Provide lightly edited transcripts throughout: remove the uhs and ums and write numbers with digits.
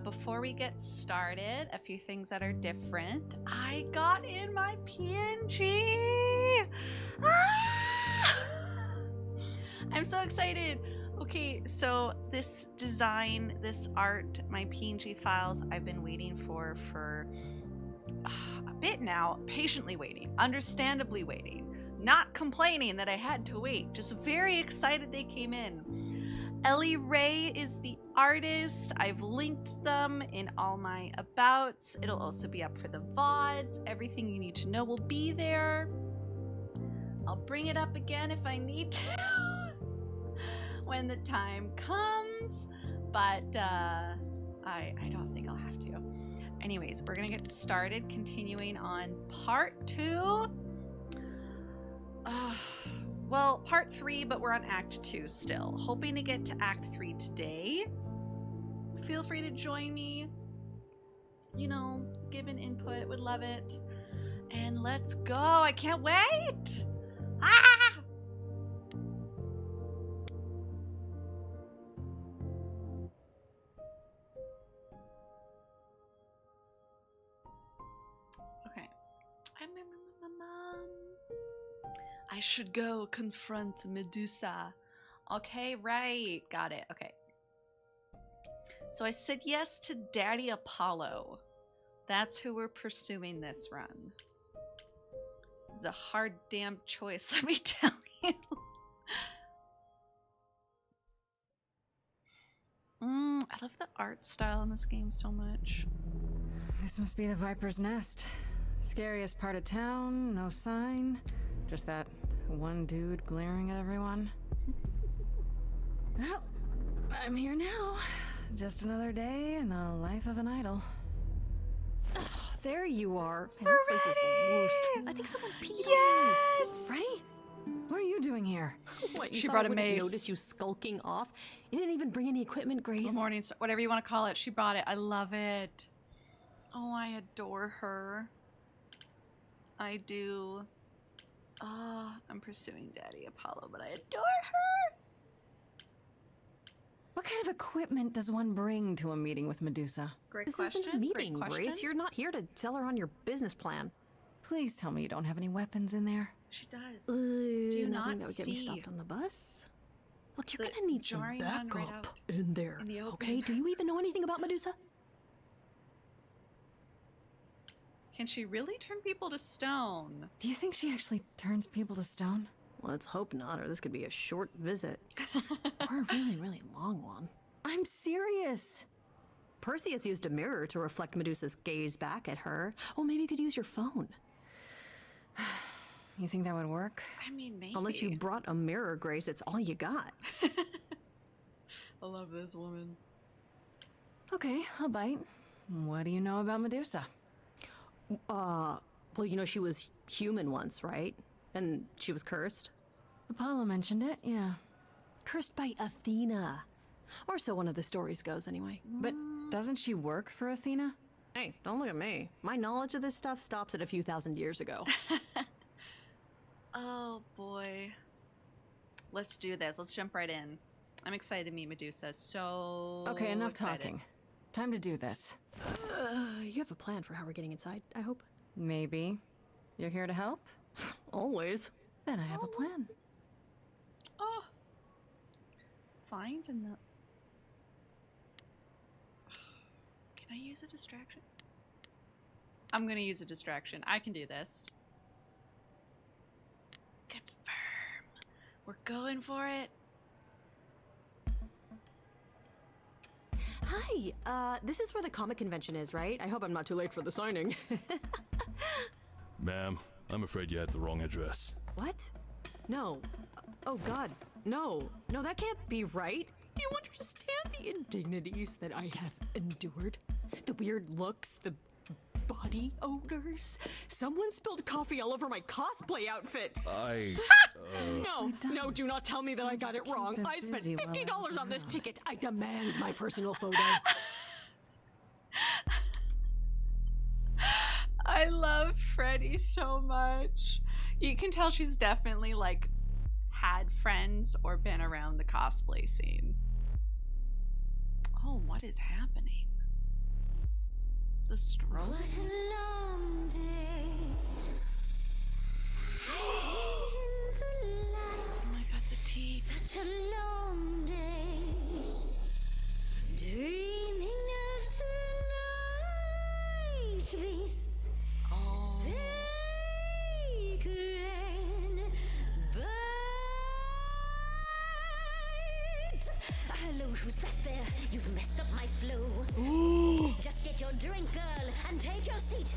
Before we get started, a few things that are different. I got in my PNG. Ah! I'm so excited. Okay, so this design, this art, my PNG files, I've been waiting for a bit now, patiently waiting, understandably waiting, not complaining that I had to wait, just very excited they came in. Ellie Ray is the artist. I've linked them in all my abouts. It'll also be up for the VODs. Everything you need to know will be there. I'll bring it up again if I need to when the time comes, but I don't think I'll have to. Anyways, we're gonna get started, continuing on part 2. Well, part 3, but we're on act 2 still. Hoping to get to act 3 today. Feel free to join me. You know, give an input, would love it. And let's go, I can't wait! Ah! Okay. I should go confront Medusa. Okay, right. Got it. Okay. So I said yes to Daddy Apollo. That's who we're pursuing this run. It's a hard damn choice, let me tell you. I love the art style in this game so much. This must be the Viper's Nest. Scariest part of town, no sign. Just that one dude glaring at everyone. Well, I'm here now. Just another day in the life of an idol. Oh, there you are. Man, We're this place is the ready! worst. I think someone peed Yes! Ready? What are you doing here? on you. What, you She thought brought I a wouldn't mace. Notice you skulking off. You didn't even bring any equipment, Grace. Good morning, whatever you want to call it. She brought it. I love it. Oh, I adore her. I do. Oh, I'm pursuing Daddy Apollo, but I adore her. What kind of equipment does one bring to a meeting with Medusa? Great This question. isn't a meeting, Great question. Grace. You're not here to sell her on your business plan. Please tell me you don't have any weapons in there. She does. Do not nothing that would get me see stopped on the bus. Look, you're the gonna need some jarring one right backup out in there. in the open. Okay? Do you even know anything about Medusa? Can she really turn people to stone? Do you think she actually turns people to stone? Let's hope not, or this could be a short visit. Or a really, really long one. I'm serious. Perseus used a mirror to reflect Medusa's gaze back at her. Oh, maybe you could use your phone. You think that would work? I mean, maybe. Unless you brought a mirror, Grace, it's all you got. I love this woman. Okay, I'll bite. What do you know about Medusa? Well, you know, she was human once, right? And she was cursed. Apollo mentioned it, yeah. Cursed by Athena. Or so one of the stories goes, anyway. But doesn't she work for Athena? Hey, don't look at me. My knowledge of this stuff stops at a few thousand years ago. Oh boy. Let's do this. Let's jump right in. I'm excited to meet Medusa. So Okay, enough excited. talking. Time to do this. You have a plan for how we're getting inside, I hope? Maybe. You're here to help? Always. Then I have a plan. Oh. Find another. Can I use a distraction? I'm gonna use a distraction. I can do this. Confirm. We're going for it. Hi, this is where the comic convention is, right? I hope I'm not too late for the signing. Ma'am, I'm afraid you had the wrong address. What? No. Oh God, no. No, that can't be right. Do you understand the indignities that I have endured? The weird looks, the body odors. Someone spilled coffee all over my cosplay outfit. No, do not tell me that I got it keep wrong. them I spent busy while $50 I'm on this around. ticket. I demand my personal photo. I love Freddie so much. You can tell she's definitely like had friends or been around the cosplay scene. Oh, what is happening? The stroke. What a long day. Hiding in the light. Oh my god, the teeth. Such a long day. Dreaming of tonight. This Oh. sacred bite. Hello, who's that there? You've messed up my flow. Just get your drink, girl, and take your seat.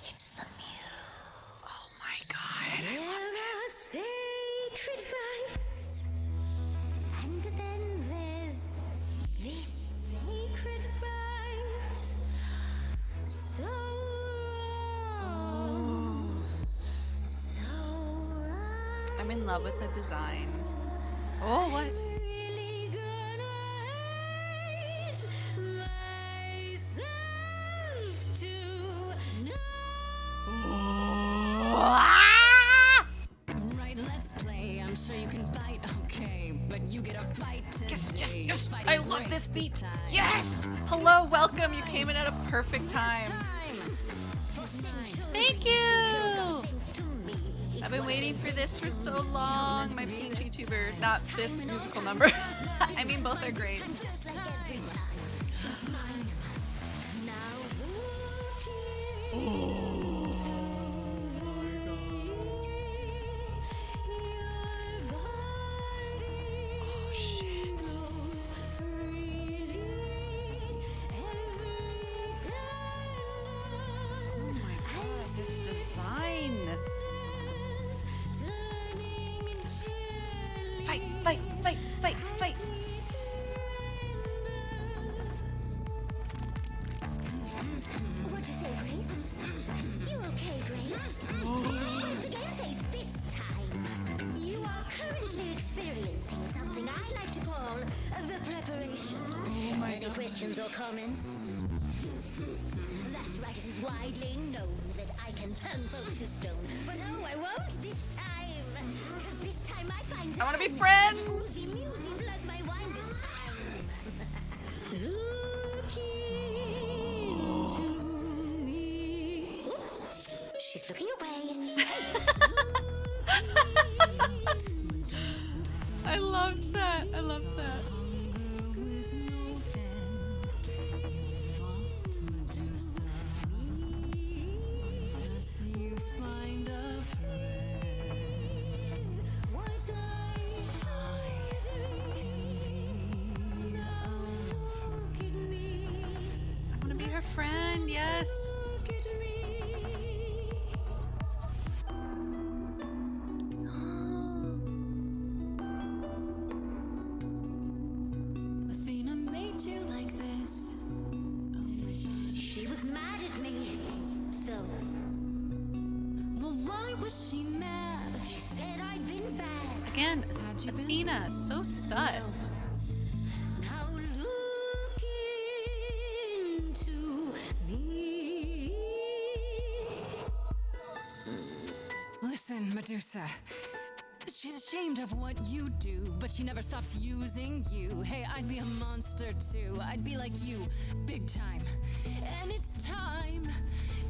It's the Mew. Oh my god. There are sacred bites, and then there's this sacred bite. So wrong, so right. I'm in love with the design. Oh, what? Really gonna hate myself tonight. Right, let's play. I'm sure you can bite, okay, but you get a fight today. Yes, yes, yes. Fighting I love breaks this beat. time. Yes. Hello, welcome. You came in at a perfect time. Thank you. I've been waiting for this for so long. My pink YouTuber, not this musical number. I mean, both are great. Just like every time. Now Oh shit. Oh my god, this design. Fight, fight, fight, fight, fight. What'd you say, Grace? You okay, Grace? Where's the game face this time? You are currently experiencing something I like to call the preparation. Any questions or comments? That's right, it is widely known that I can turn folks to stone. But oh, I won't this time. Because this time I find I want to be time. friends. Oozy Musy bloods my wine this time. Look into me. She's looking away. I loved that. I loved that. What I should do. Look at me. I want to be her friend. Yes. Look at me. Athena made you like this. She was mad at me. So Well, why was she mad? she said I'd been bad. Again, Athena, so sus. Now look into me. Listen, Medusa. She's ashamed of what you do, but she never stops using you. Hey, I'd be a monster too. I'd be like you, big time. And it's time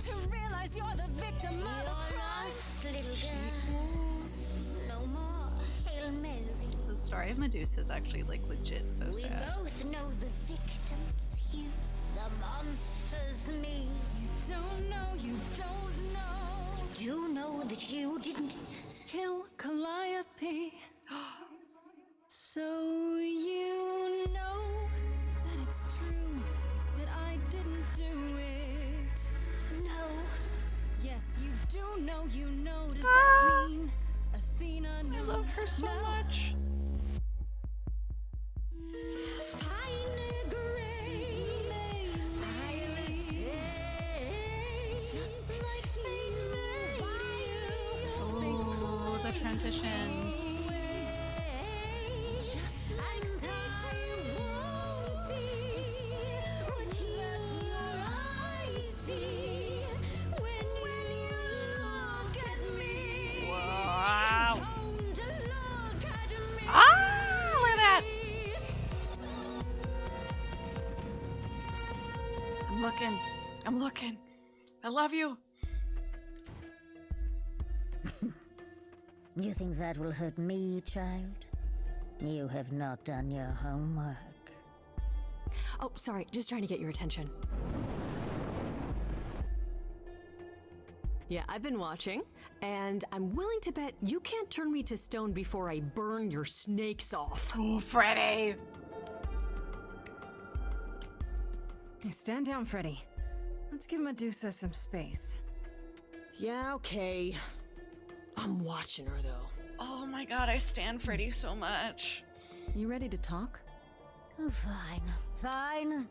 to realize you're the victim of a crime. Lost, little girl. No more Hail Mary. The story of Medusa is actually like legit so We sad. both know the victims, you, the monsters, me. You don't know, you don't know. Do know that you didn't. Kill Calliope. So you know that it's true that I didn't do it. No. Yes, you do know, you know. Does that mean Athena knows? I love her so much. Fine grace. I'll take. Just like fate made you. Oh, the transitions. Just like And I won't see what your eyes see when you look at me. Wow. Don't look at me. Ah, look at that. looking. I'm looking. I love you. You think that will hurt me, child? You have not done your homework. Oh, sorry, just trying to get your attention. Yeah, I've been watching, and I'm willing to bet you can't turn me to stone before I burn your snakes off. Oh, Freddy. Hey, stand down, Freddy. Let's give Medusa some space. Yeah, okay. I'm watching her, though. Oh my god, I stand Freddy so much. You ready to talk? Oh, fine. Fine.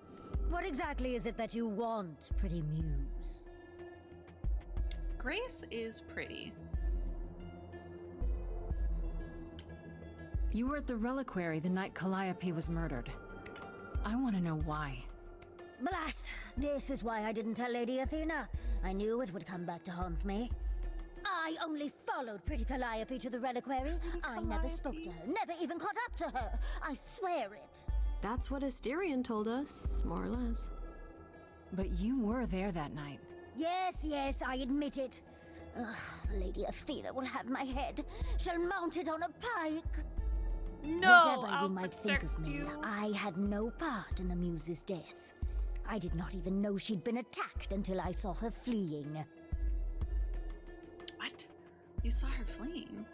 What exactly is it that you want, pretty muse? Grace is pretty. You were at the reliquary the night Calliope was murdered. I want to know why. Blast! This is why I didn't tell Lady Athena. I knew it would come back to haunt me. I only followed pretty Calliope to the reliquary. I never spoke to her, never even caught up to her. I swear it. That's what Asterion told us, more or less. But you were there that night. Yes, I admit it. Ugh, Lady Athena will have my head. She'll mount it on a pike. No, Whatever I'll you might think of protect me, you. I had no part in the muse's death. I did not even know she'd been attacked until I saw her fleeing. What? You saw her fleeing?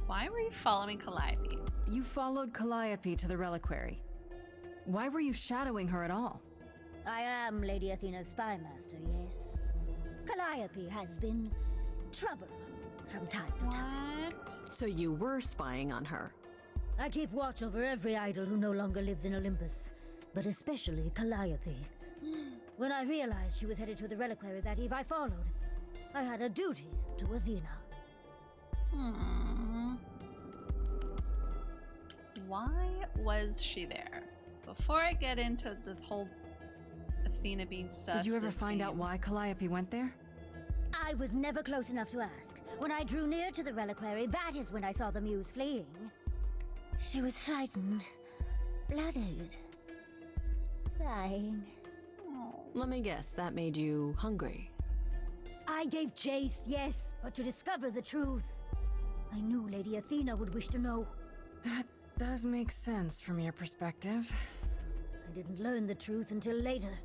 Why were you following Calliope? You followed Calliope to the reliquary. Why were you shadowing her at all? I am Lady Athena's spy master, yes. Calliope has been trouble from time to time. What? So you were spying on her. I keep watch over every idol who no longer lives in Olympus, but especially Calliope. When I realized she was headed to the reliquary that eve, I followed. I had a duty to Athena. Why was she there? Before I get into the whole Athena being sus. Did you ever find out why Calliope went there? I was never close enough to ask. When I drew near to the reliquary, that is when I saw the muse fleeing. She was frightened, blooded, dying. Let me guess, that made you hungry. I gave chase, yes, but to discover the truth. I knew Lady Athena would wish to know. That does make sense from your perspective. I didn't learn the truth until later.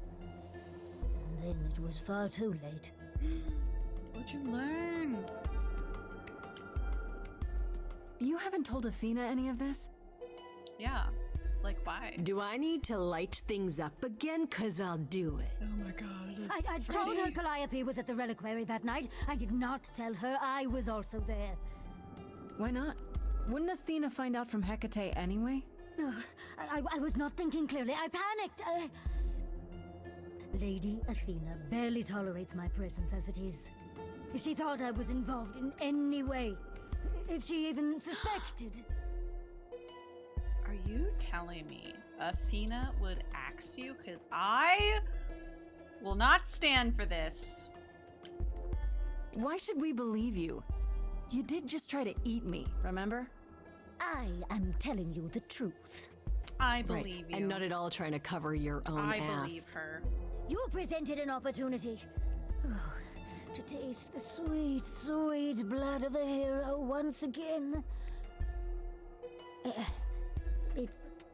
And then it was far too late. What'd you learn? You haven't told Athena any of this? Yeah. Like, why? Do I need to light things up again? 'Cause I'll do it. Oh my god. I told her Calliope was at the reliquary that night. I did not tell her I was also there. Why not? Wouldn't Athena find out from Hecate anyway? I was not thinking clearly. I panicked. Lady Athena barely tolerates my presence as it is. If she thought I was involved in any way, if she even suspected. Are you telling me Athena would axe you? Because I will not stand for this. Why should we believe you? You did just try to eat me, remember? I am telling you the truth. I believe you. And not at all trying to cover your own I ass. believe her. You presented an opportunity. To taste the sweet, sweet blood of a hero once again.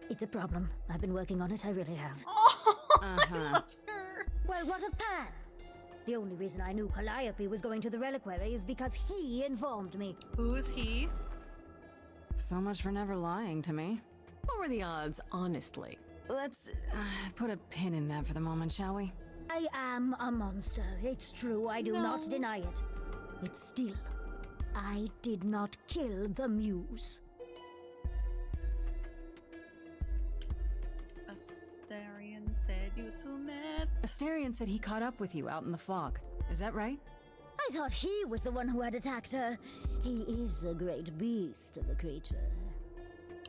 It's a problem. I've been working on it, I really have. Oh, I love her. Well, what of Pan? The only reason I knew Calliope was going to the reliquary is because he informed me. Who's he? So much for never lying to me. What were the odds, honestly? Let's put a pin in that for the moment, shall we? I am a monster. It's true. I do not deny it. It's still, I did not kill the muse. Asterion said you two met. Asterion said he caught up with you out in the fog. Is that right? I thought he was the one who had attacked her. He is a great beast of a creature.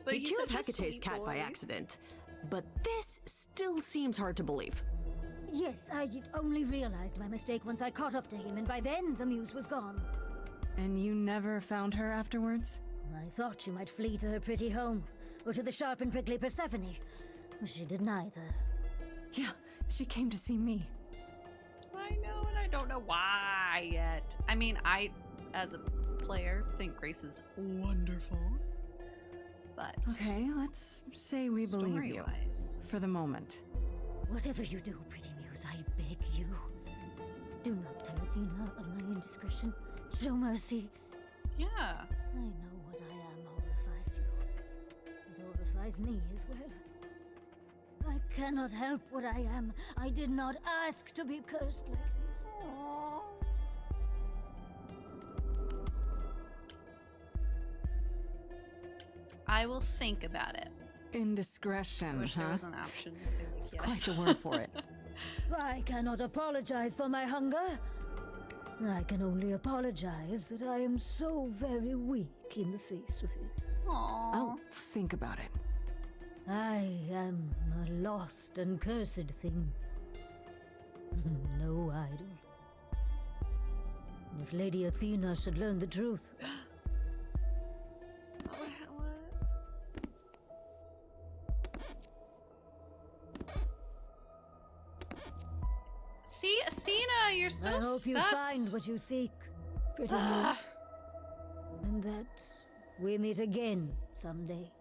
But He he's killed such a Hecate's sweet cat boy. by accident. But this still seems hard to believe. Yes, I only realized my mistake once I caught up to him, and by then the muse was gone. And you never found her afterwards? I thought she might flee to her pretty home. or to the sharp and prickly Persephone. She did neither. Yeah, she came to see me. I know, and I don't know why yet. I mean, I, as a player, think Grace is wonderful. But Okay, let's say we believe you. story-wise, For the moment. Whatever you do, pretty muse, I beg you. Do not tell Athena of my indiscretion. Show mercy. yeah. I know what I am horrifies you. It horrifies me as well. I cannot help what I am. I did not ask to be cursed like this. Aww. I will think about it. Indiscretion, I wish there huh? was an option to say like, It's yes. quite the word for it. I cannot apologize for my hunger. I can only apologize that I am so very weak in the face of it. Aww. I'll think about it. I am a lost and cursed thing. No idol. If Lady Athena should learn the truth, What? See, Athena, you're so I hope sus. you find what you seek, pretty muse. And that we meet again someday.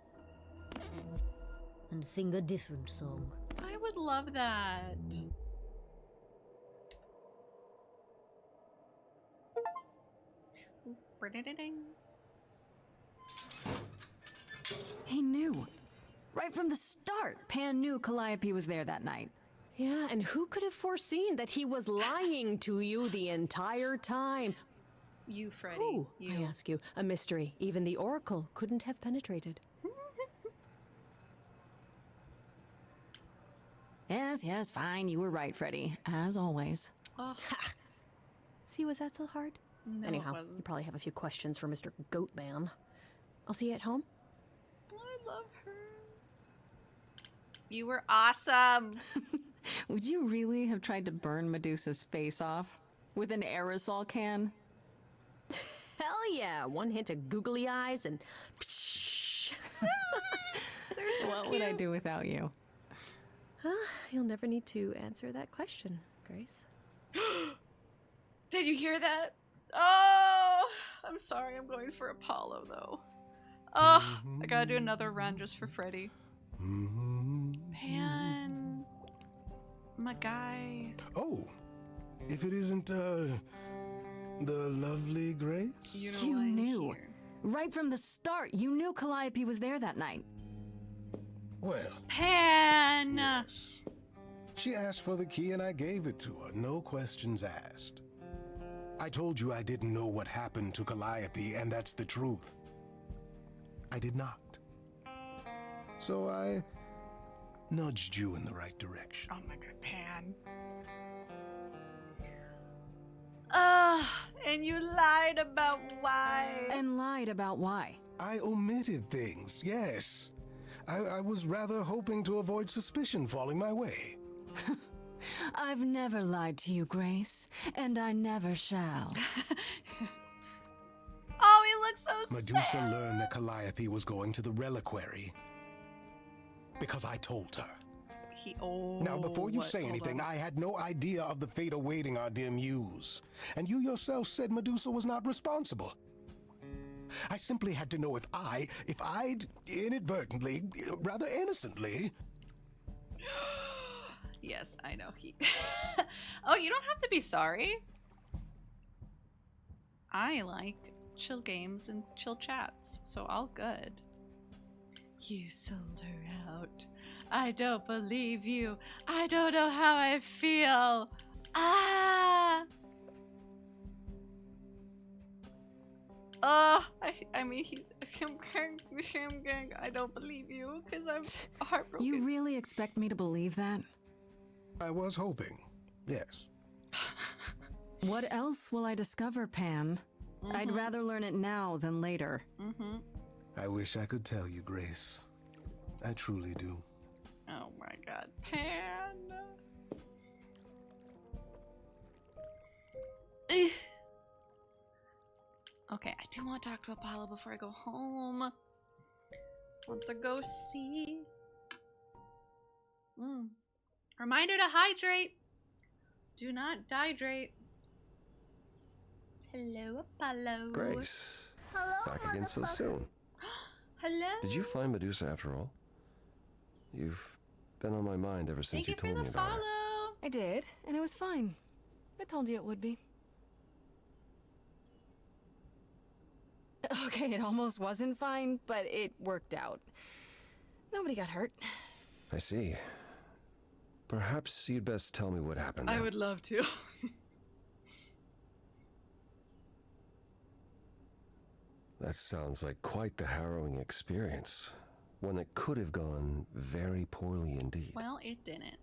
And sing a different song. I would love that. He knew. Right from the start, Pan knew Calliope was there that night. Yeah, and who could have foreseen that he was lying to you the entire time? You, Freddy. Who, You. I ask you, a mystery even the Oracle couldn't have penetrated. Yes, fine. You were right, Freddy. As always. Oh, See, was that so hard? no, Anyhow, it you wasn't. probably have a few questions for Mr. Goatman. I'll see you at home. I love her. You were awesome. Would you really have tried to burn Medusa's face off? With an aerosol can? Hell yeah! One hint of googly eyes and... They're so What cute. would I do without you? You'll never need to answer that question, Grace. Did you hear that? Oh, I'm sorry. I'm going for Apollo, though. Oh, I gotta do another run just for Freddy. Pan. My guy. Oh, if it isn't, the lovely Grace? You know You why I'm knew. here. Right from the start, you knew Calliope was there that night. Well, Pan. yes. She asked for the key and I gave it to her, no questions asked. I told you I didn't know what happened to Calliope, and that's the truth. I did not. So I nudged you in the right direction. Oh my god, Pan. And you lied about why. And lied about why. I omitted things, yes. I was rather hoping to avoid suspicion falling my way. I've never lied to you, Grace, and I never shall. Oh, he looks so Medusa sad. learned that Calliope was going to the reliquary because I told her. Now, before you what? say Hold anything, on. I had no idea of the fate awaiting our dear muse. And you yourself said Medusa was not responsible. I simply had to know if I'd inadvertently, rather innocently... Yes, I know he. Oh, you don't have to be sorry. I like chill games and chill chats, so all good. You sold her out. I don't believe you. I don't know how I feel. Ah! I mean, I don't believe you because I'm heartbroken. You really expect me to believe that? I was hoping, yes. What else will I discover, Pan? I'd rather learn it now than later. I wish I could tell you, Grace. I truly do. Oh my god, Pan. Ugh. Okay, I do want to talk to Apollo before I go home. Want to go see? Reminder to hydrate. Do not dehydrate. Hello, Apollo. Grace, Hello, back again so motherfucker. soon. Hello. Did you find Medusa after all? You've been on my mind ever since Thank you you for told the me about her. follow. I did, and it was fine. I told you it would be. Okay, it almost wasn't fine, but it worked out. Nobody got hurt. I see. Perhaps you'd best tell me what happened. I then. would love to. That sounds like quite the harrowing experience. One that could have gone very poorly indeed. Well, it didn't.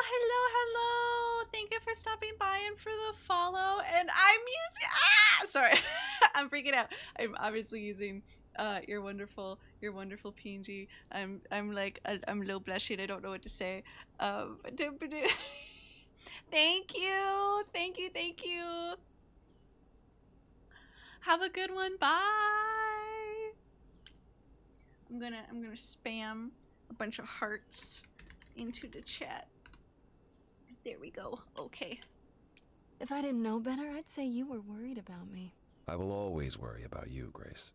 Hello. Thank you for stopping by and for the follow. And I'm using sorry. I'm freaking out. I'm obviously using your wonderful PNG. I'm a little blushing. I don't know what to say. Thank you. Have a good one. Bye. I'm gonna spam a bunch of hearts into the chat. There we go. Okay. If I didn't know better, I'd say you were worried about me. I will always worry about you, Grace.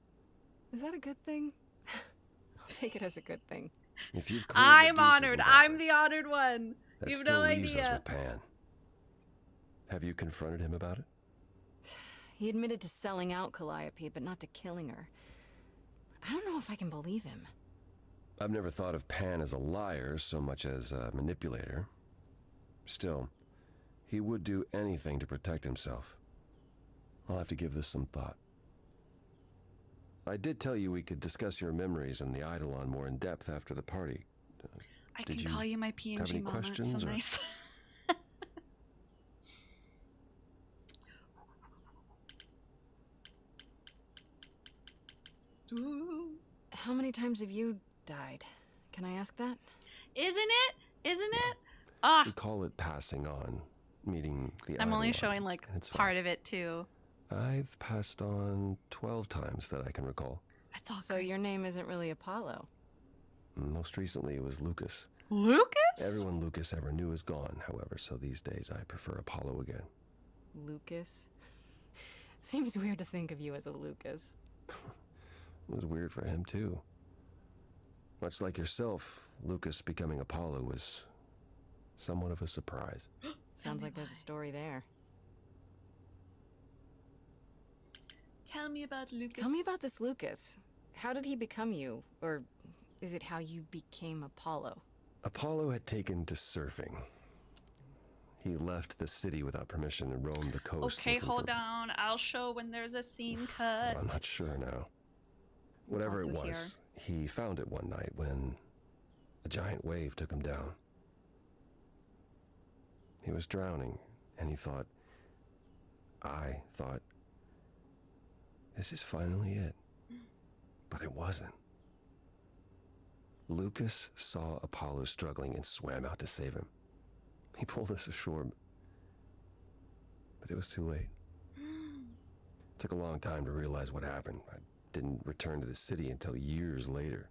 Is that a good thing? I'll take it as a good thing. If you've cleared I'm Medusa's honored. involvement, I'm the honored one. that You have still no leaves us idea. with Pan. Have you confronted him about it? He admitted to selling out Calliope, but not to killing her. I don't know if I can believe him. I've never thought of Pan as a liar so much as a manipulator. Still, he would do anything to protect himself. I'll have to give this some thought. I did tell you we could discuss your memories and the Eidolon more in depth after the party. I Did can you call you my have PNG any mama. It's so questions, or- nice. Ooh. How many times have you died? Can I ask that? Isn't it? Ah, We call it passing on, meeting the I'm only Eidolon, showing like and it's part fine. of it too. I've passed on 12 times that I can recall. It's all So great. your name isn't really Apollo. Most recently it was Lucas. Lucas? Everyone Lucas ever knew is gone, however, so these days I prefer Apollo again. Lucas? Seems weird to think of you as a Lucas. It was weird for him, too. Much like yourself, Lucas becoming Apollo was somewhat of a surprise. Sounds like there's a story there. Tell me about Lucas. Tell me about this Lucas. How did he become you? Or is it how you became Apollo? Apollo had taken to surfing. He left the city without permission and roamed the coast. Okay, looking hold for... on. I'll show when there's a scene Well, cut. I'm not sure now. Let's Whatever it also was, he found it one night when a giant wave took him down. He was drowning, and I thought, this is finally it. But it wasn't. Lucas saw Apollo struggling and swam out to save him. He pulled us ashore, but it was too late. It took a long time to realize what happened. I didn't return to the city until years later.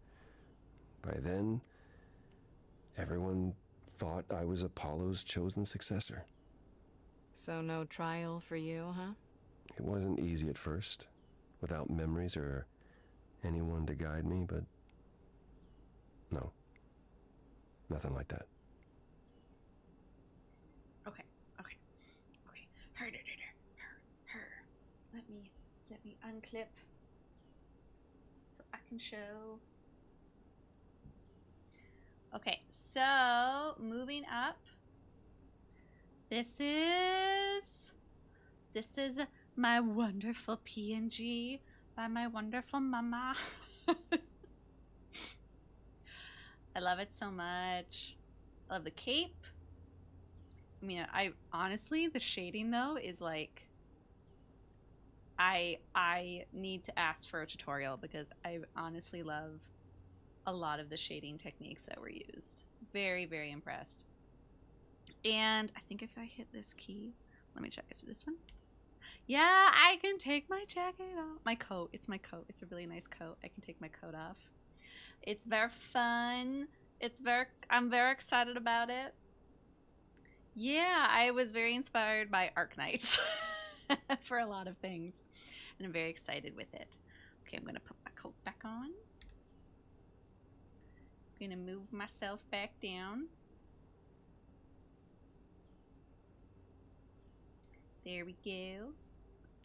By then, everyone thought I was Apollo's chosen successor. So no trial for you, huh? It wasn't easy at first, without memories or anyone to guide me, but no, nothing like that. Okay. Her. Let me unclip so I can show. Okay, so moving up. This is my wonderful PNG by my wonderful mama. I love it so much. I love the cape. I mean, I honestly, the shading though is like, I need to ask for a tutorial because I honestly love a lot of the shading techniques that were used. Very, very impressed. And I think if I hit this key, let me check. Is it this one? Yeah, I can take my jacket off. My coat. It's my coat. It's a really nice coat. I can take my coat off. It's very fun. I'm very excited about it. Yeah, I was very inspired by Arknights for a lot of things. And I'm very excited with it. Okay, I'm gonna put my coat back on. Gonna move myself back down. There we go.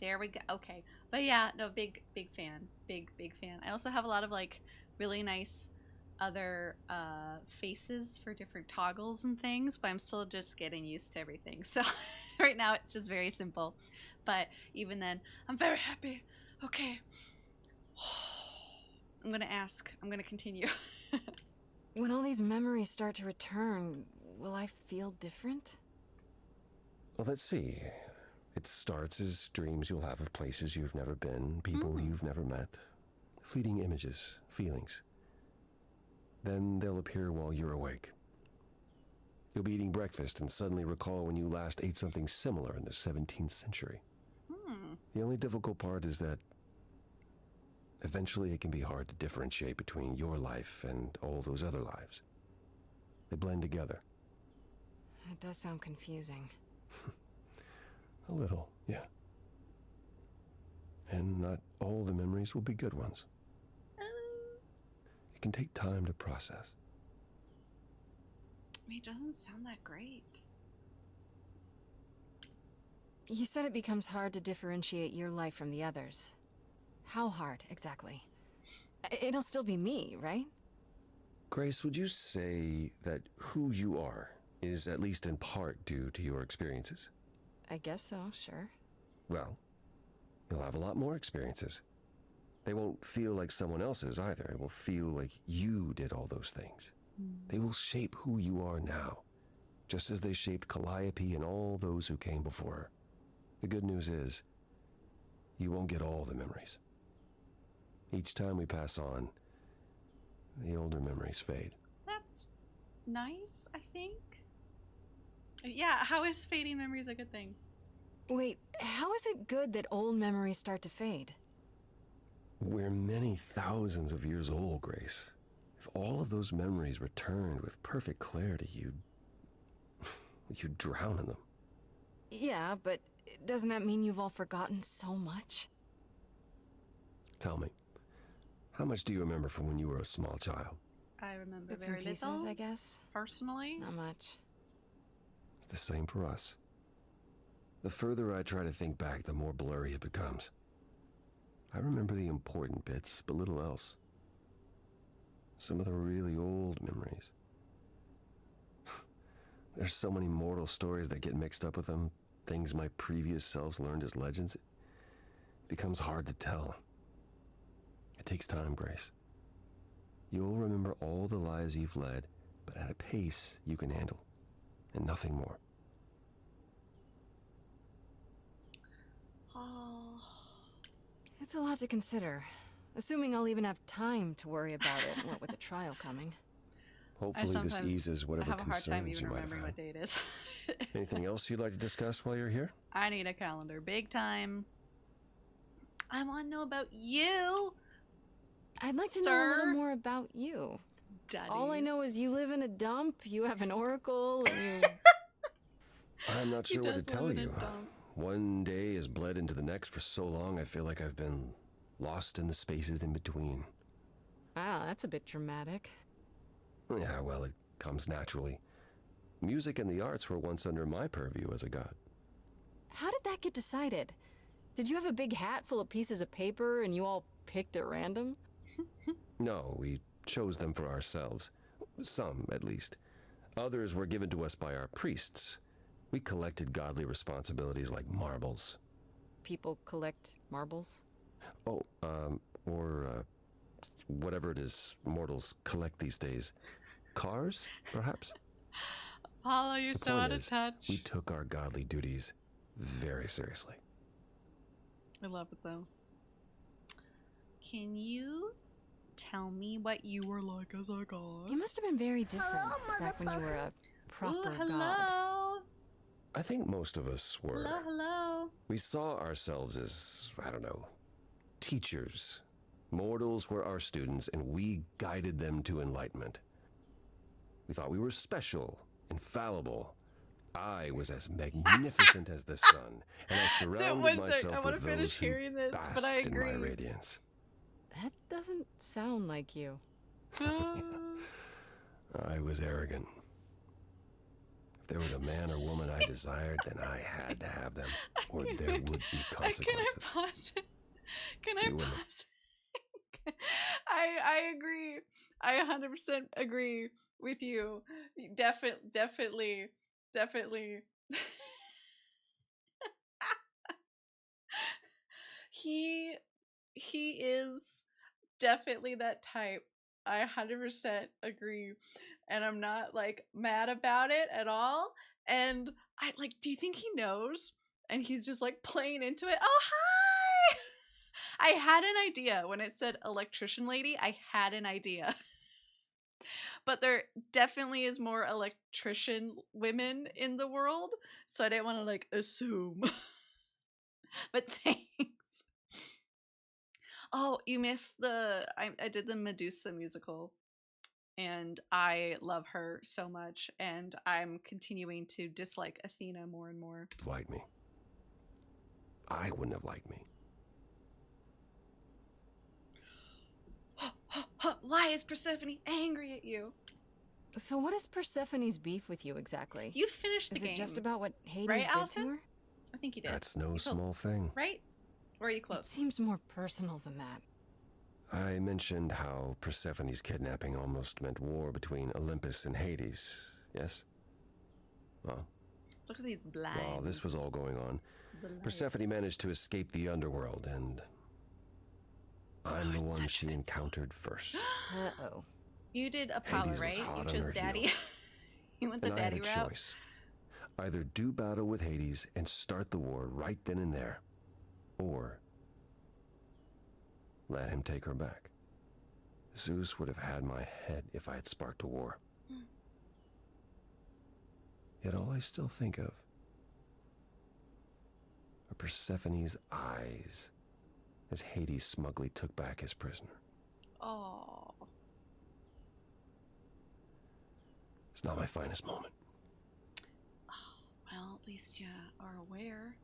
There we go. Okay. But yeah, no, big fan. Big fan. I also have a lot of like really nice other faces for different toggles and things, but I'm still just getting used to everything. So right now it's just very simple. But even then, I'm very happy. Okay. I'm gonna ask. I'm gonna continue. When all these memories start to return, will I feel different? Well, let's see. It starts as dreams you'll have of places you've never been, people you've never met, fleeting images, feelings. Then they'll appear while you're awake. You'll be eating breakfast and suddenly recall when you last ate something similar in the 17th century. The only difficult part is that eventually it can be hard to differentiate between your life and all those other lives. They blend together. It does sound confusing. A little, yeah. And not all the memories will be good ones. It can take time to process. I mean, it doesn't sound that great. You said it becomes hard to differentiate your life from the others. How hard, exactly? It'll still be me, right? Grace, would you say that who you are is at least in part due to your experiences? I guess so, sure. Well, you'll have a lot more experiences. They won't feel like someone else's either. It will feel like you did all those things. They will shape who you are now, just as they shaped Calliope and all those who came before her. The good news is, you won't get all the memories. Each time we pass on, the older memories fade. That's nice, I think. Yeah, how is fading memories a good thing? Wait, how is it good that old memories start to fade? We're many thousands of years old, Grace. If all of those memories returned with perfect clarity, you'd drown in them. Yeah, but doesn't that mean you've all forgotten so much? Tell me, how much do you remember from when you were a small child? I remember Bits and very pieces, little, I guess. personally. Not much. It's the same for us. The further I try to think back, the more blurry it becomes. I remember the important bits, but little else. Some of the really old memories. There's so many mortal stories that get mixed up with them, things my previous selves learned as legends. It becomes hard to tell. It takes time, Grace. You'll remember all the lives you've led, but at a pace you can handle, and nothing more. Oh. It's a lot to consider. Assuming I'll even have time to worry about it, what with the trial coming. Hopefully this eases whatever I have a hard time concerns even you might have remembering had. what day it is. Anything else you'd like to discuss while you're here? I need a calendar. Big time. I want to know about you, I'd like to know a Sir? little more about you. Daddy. All I know is you live in a dump, you have an oracle, and you... I'm not He sure what to does tell live in a you. dump. One day has bled into the next for so long, I feel like I've been lost in the spaces in between. Wow, that's a bit dramatic. Yeah, well, it comes naturally. Music and the arts were once under my purview as a god. How did that get decided? Did you have a big hat full of pieces of paper and you all picked at random? No, we chose them for ourselves. Some, at least. Others were given to us by our priests. We collected godly responsibilities like marbles. People collect marbles? Oh, or whatever it is mortals collect these days. Cars, perhaps? Apollo, you're The so point out of is, touch. we took our godly duties very seriously. I love it though. Can you tell me what you were like as a god? You must have been very different back when you were a proper Ooh, hello. god. I think most of us were. Hello, hello. We saw ourselves as, I don't know, teachers. Mortals were our students, and we guided them to enlightenment. We thought we were special, infallible. I was as magnificent as the sun, and I surrounded myself with those who basked in my radiance. That doesn't sound like you. I was arrogant. If there was a man or woman I desired, then I had to have them, or there would be consequences. Can I pause it? Can I pause it? I agree. I 100% agree with you. Definitely. he is definitely that type. I 100% agree, and I'm not like mad about it at all. And I like, do you think he knows? And he's just like playing into it. Oh, hi! I had an idea when it said electrician lady. I had an idea. But there definitely is more electrician women in the world, so I didn't want to like assume. But thanks. Oh, you missed I did the Medusa musical, and I love her so much, and I'm continuing to dislike Athena more and more. Like me. I wouldn't have liked me. Why is Persephone angry at you? So what is Persephone's beef with you exactly? You finished the Is game. it just about what Hades right, did Allison? to her? I think you did. That's no You told- small thing. Right? Or are you It close? seems more personal than that. I mentioned how Persephone's kidnapping almost meant war between Olympus and Hades, yes? Well, Look at these blinds. while this was all going on, The light. Persephone managed to escape the underworld, and I'm the it's one such she a good encountered first. Uh-oh. You did Apollo, Hades was right? hot You on chose her Daddy. heels. You went the And I had Daddy a route. choice. Either do battle with Hades and start the war right then and there, or let him take her back. Zeus would have had my head if I had sparked a war. Yet all I still think of are Persephone's eyes as Hades smugly took back his prisoner. Oh. It's not my finest moment. Well, at least you are aware.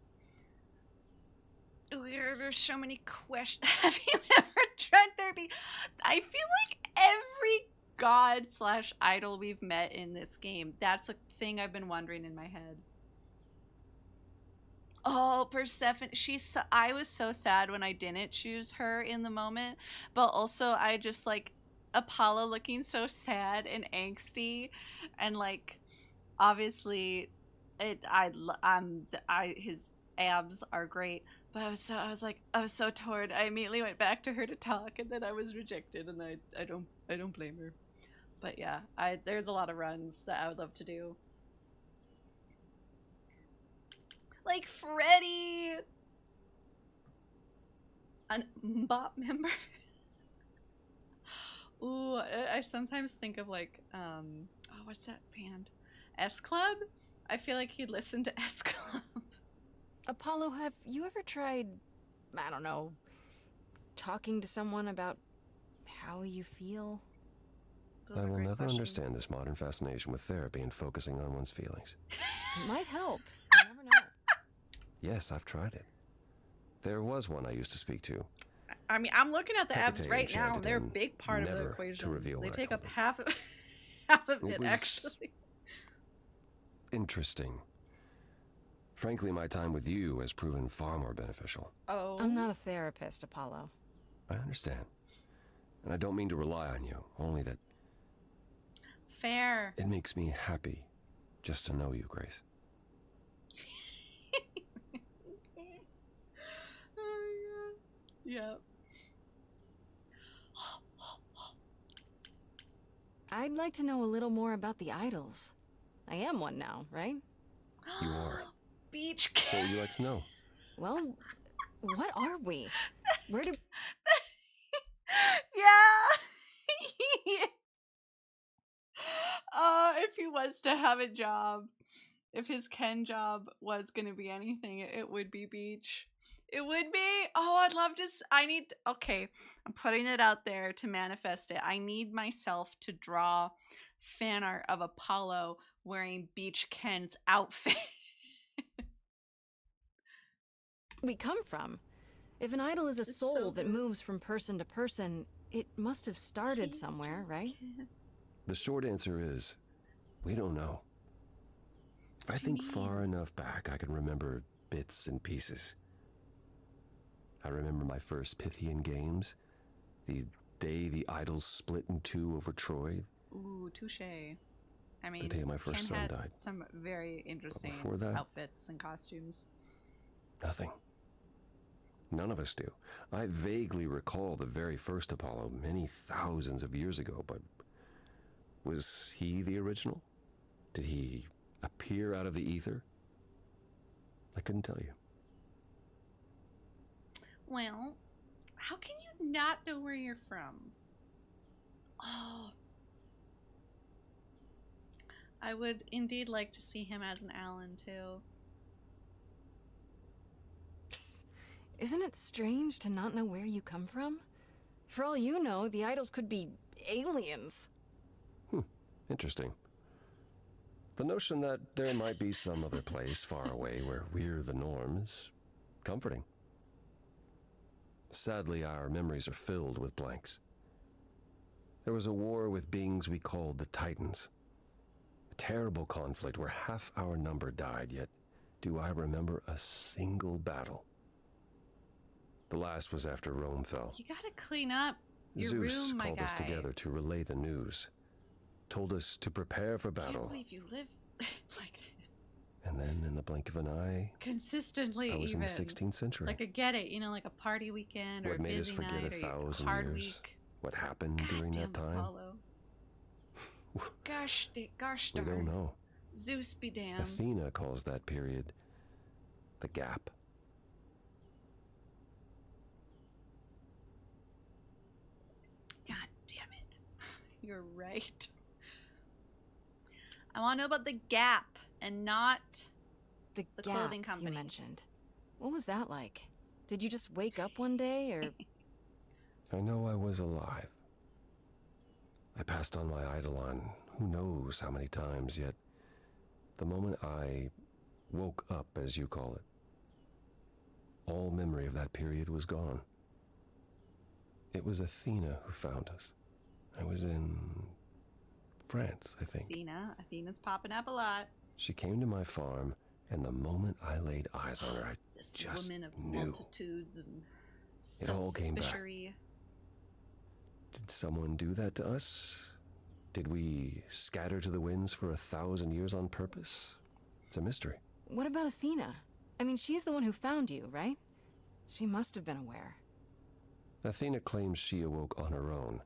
There's so many questions. Have you ever tried therapy? I feel like every god / idol we've met in this game, that's a thing I've been wondering in my head. Oh, Persephone. I was so sad when I didn't choose her in the moment, but also I just like Apollo looking so sad and angsty, and like obviously his abs are great, but I was so torn. I immediately went back to her to talk, and then I was rejected, and I don't blame her. But yeah, there's a lot of runs that I would love to do. Like Freddy, an Mbop member. Ooh, I sometimes think of like, oh, what's that band? S Club? I feel like he'd listen to S Club. Apollo, have you ever tried, I don't know, talking to someone about how you feel? Those I are will great never questions. understand this modern fascination with therapy and focusing on one's feelings. It might help. You never know. Yes, I've tried it. There was one I used to speak to. I mean, I'm looking at the abs Hecate right now. enchanted They're a him big part of the never to equation. reveal They what I take told up him. half of It it, was- actually. Interesting. Frankly, my time with you has proven far more beneficial. Oh. I'm not a therapist, Apollo. I understand. And I don't mean to rely on you, only that Fair. it makes me happy just to know you, Grace. Oh, yeah. Yeah. I'd like to know a little more about the idols. I am one now, right? You are. Beach What would you like to know? Well, what are we? Where did... Yeah. If he was to have a job, If his Ken job was gonna be anything, it would be Beach. It would be. Oh, I'd love to. Okay, I'm putting it out there to manifest it. I need myself to draw fan art of Apollo wearing Beach Ken's outfit. We come from. If an idol is a It's soul so that good. moves from person to person, it must have started He's somewhere, just right? Ken. The short answer is, we don't know. If I What do you think far mean? enough back, I can remember bits and pieces. I remember my first Pythian games, the day the idols split in two over Troy, Ooh, touche. I mean, the day my first Ken son had died. some very interesting before that- outfits and costumes. Nothing. None of us do. I vaguely recall the very first Apollo many thousands of years ago, but was he the original? Did he appear out of the ether? I couldn't tell you. Well, how can you not know where you're from? Oh. I would indeed like to see him as an Alan, too. Psst. Isn't it strange to not know where you come from? For all you know, the idols could be aliens. Interesting. The notion that there might be some other place far away where we're the norm is comforting. Sadly, our memories are filled with blanks. There was a war with beings we called the Titans. A terrible conflict where half our number died, yet do I remember a single battle. The last was after Rome fell. You gotta clean up your Zeus room, my called guy. us together to relay the news, told us to prepare for I can't battle, believe you live like this. and then in the blink of an eye, Consistently, I was even. in the 16th century. Like, I get it, like a party weekend or What a made us busy forget night a or thousand a hard years? week. What happened during Goddamn that time? Apollo. Gosh We darn. don't know. Zeus be damned. Athena calls that period the gap. God damn it. You're right. I want to know about the Gap and not The the Gap clothing company. you mentioned. What was that like? Did you just wake up one day, or I know I was alive. I passed on my eidolon who knows how many times, yet the moment I woke up, as you call it, all memory of that period was gone. It was Athena who found us. I was in France, I think. Athena's popping up a lot. She came to my farm, and the moment I laid eyes on her, I This just woman of knew. multitudes and It all came back. suspicioury. Did someone do that to us? Did we scatter to the winds for 1,000 years on purpose? It's a mystery. what about Athena? I mean, she's the one who found you, right? She must have been aware. Athena claims she awoke on her own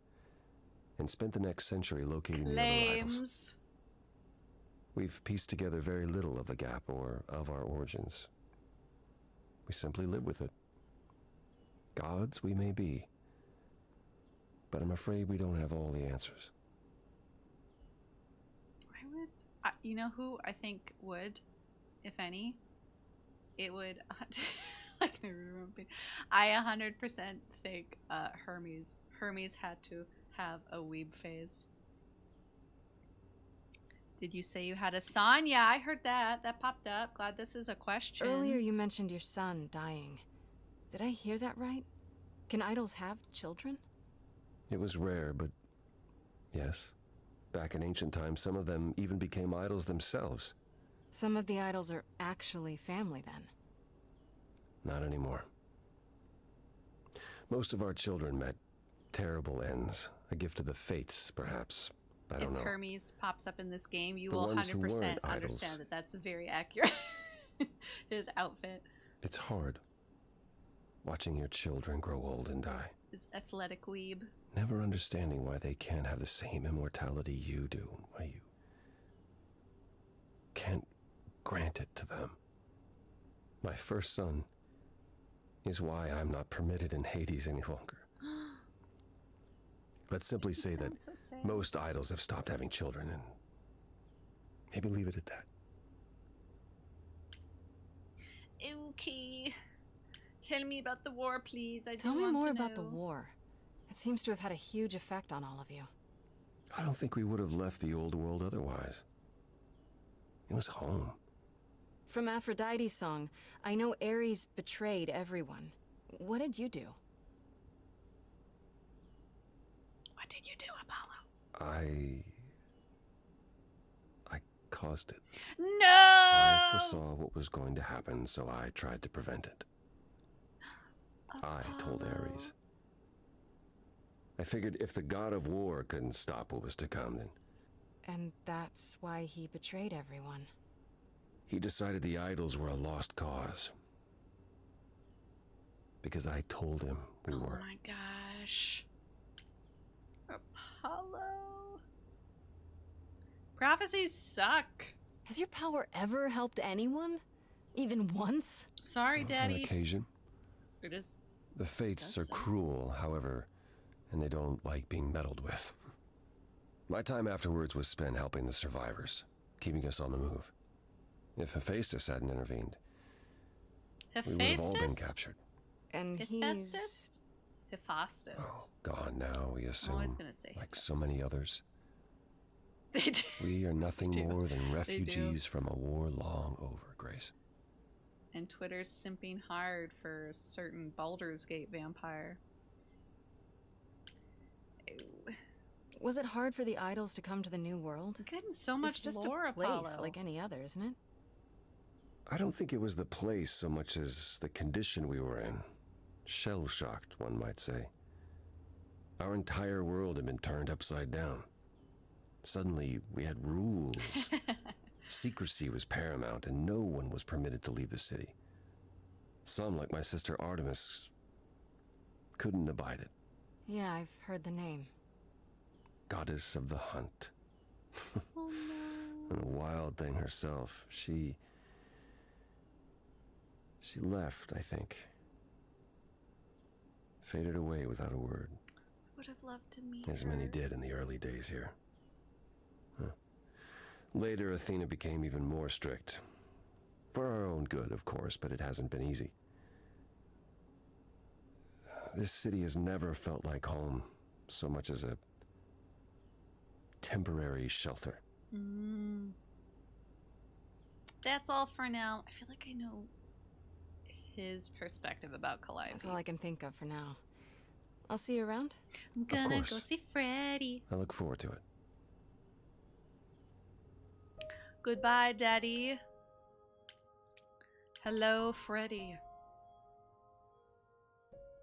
and spent the next century locating the other idols. Claims. We've pieced together very little of the gap or of our origins. We simply live with it. Gods we may be, but I'm afraid we don't have all the answers. You know who I think would, if any? It would. I can remember. I 100% think Hermes. Hermes had to have a weeb phase. Did you say you had a son? Yeah, I heard that. That popped up. Glad this is a question. Earlier you mentioned your son dying. Did I hear that right? Can idols have children? It was rare, but yes. Back in ancient times, some of them even became idols themselves. Some of the idols are actually family then. Not anymore. Most of our children met terrible ends. A gift of the fates, perhaps. I don't if know. Hermes pops up in this game, you The will ones who 100% weren't idols. understand that that's very accurate. His outfit, It's hard. Watching your children grow old and die. his athletic weeb. Never understanding why they can't have the same immortality you do. Why you can't grant it to them. My first son is why I'm not permitted in Hades any longer. Let's simply You say that sound so sad. most idols have stopped having children, and maybe leave it at that. Okay. Tell me about the war, please. I Tell do me want more to about the know. war. It seems to have had a huge effect on all of you. I don't think we would have left the old world otherwise. It was home. From Aphrodite's song, I know Ares betrayed everyone. What did you do? What did you do, Apollo? I caused it. No! I foresaw what was going to happen, so I tried to prevent it. I told Ares. I figured if the god of war couldn't stop what was to come, then And that's why he betrayed everyone. he decided the idols were a lost cause. Because I told him we Oh were. my gosh. Apollo. Prophecies suck. Has your power ever helped anyone? Even once? Sorry, On Daddy. occasion, It is. the fates Does are so. cruel, however, and they don't like being meddled with. My time afterwards was spent helping the survivors, keeping us on the move. If Hephaestus hadn't intervened, we would have all been Hephaestus? captured. And Hephaestus? Hephaestus. Oh, gone now, we assume. always gonna say like so many Hephaestus. others. They do. We are nothing do. more than do. refugees from a war long over, Grace. And Twitter's simping hard for a certain Baldur's Gate vampire. Ew. was it hard for the idols to come to the new world? Getting so much It's just lore, a place Apollo. like any other, isn't it? I don't think it was the place so much as the condition we were in. Shell-shocked, one might say. Our entire world had been turned upside down. Suddenly, we had rules. Secrecy was paramount, and no one was permitted to leave the city. Some, like my sister Artemis, couldn't abide it. Yeah, I've heard the name. Goddess of the hunt. Oh no. And a wild thing herself. She left, I think. Faded away without a word, Would have loved to meet as her. many did in the early days here. Huh. Later, Athena became even more strict. For our own good, of course, but it hasn't been easy. This city has never felt like home so much as a temporary shelter. That's all for now. I feel like I know his perspective about Calliope. That's all I can think of for now. I'll see you around. I'm gonna go course. see Freddy. I look forward to it. Goodbye, Daddy. Hello, Freddy.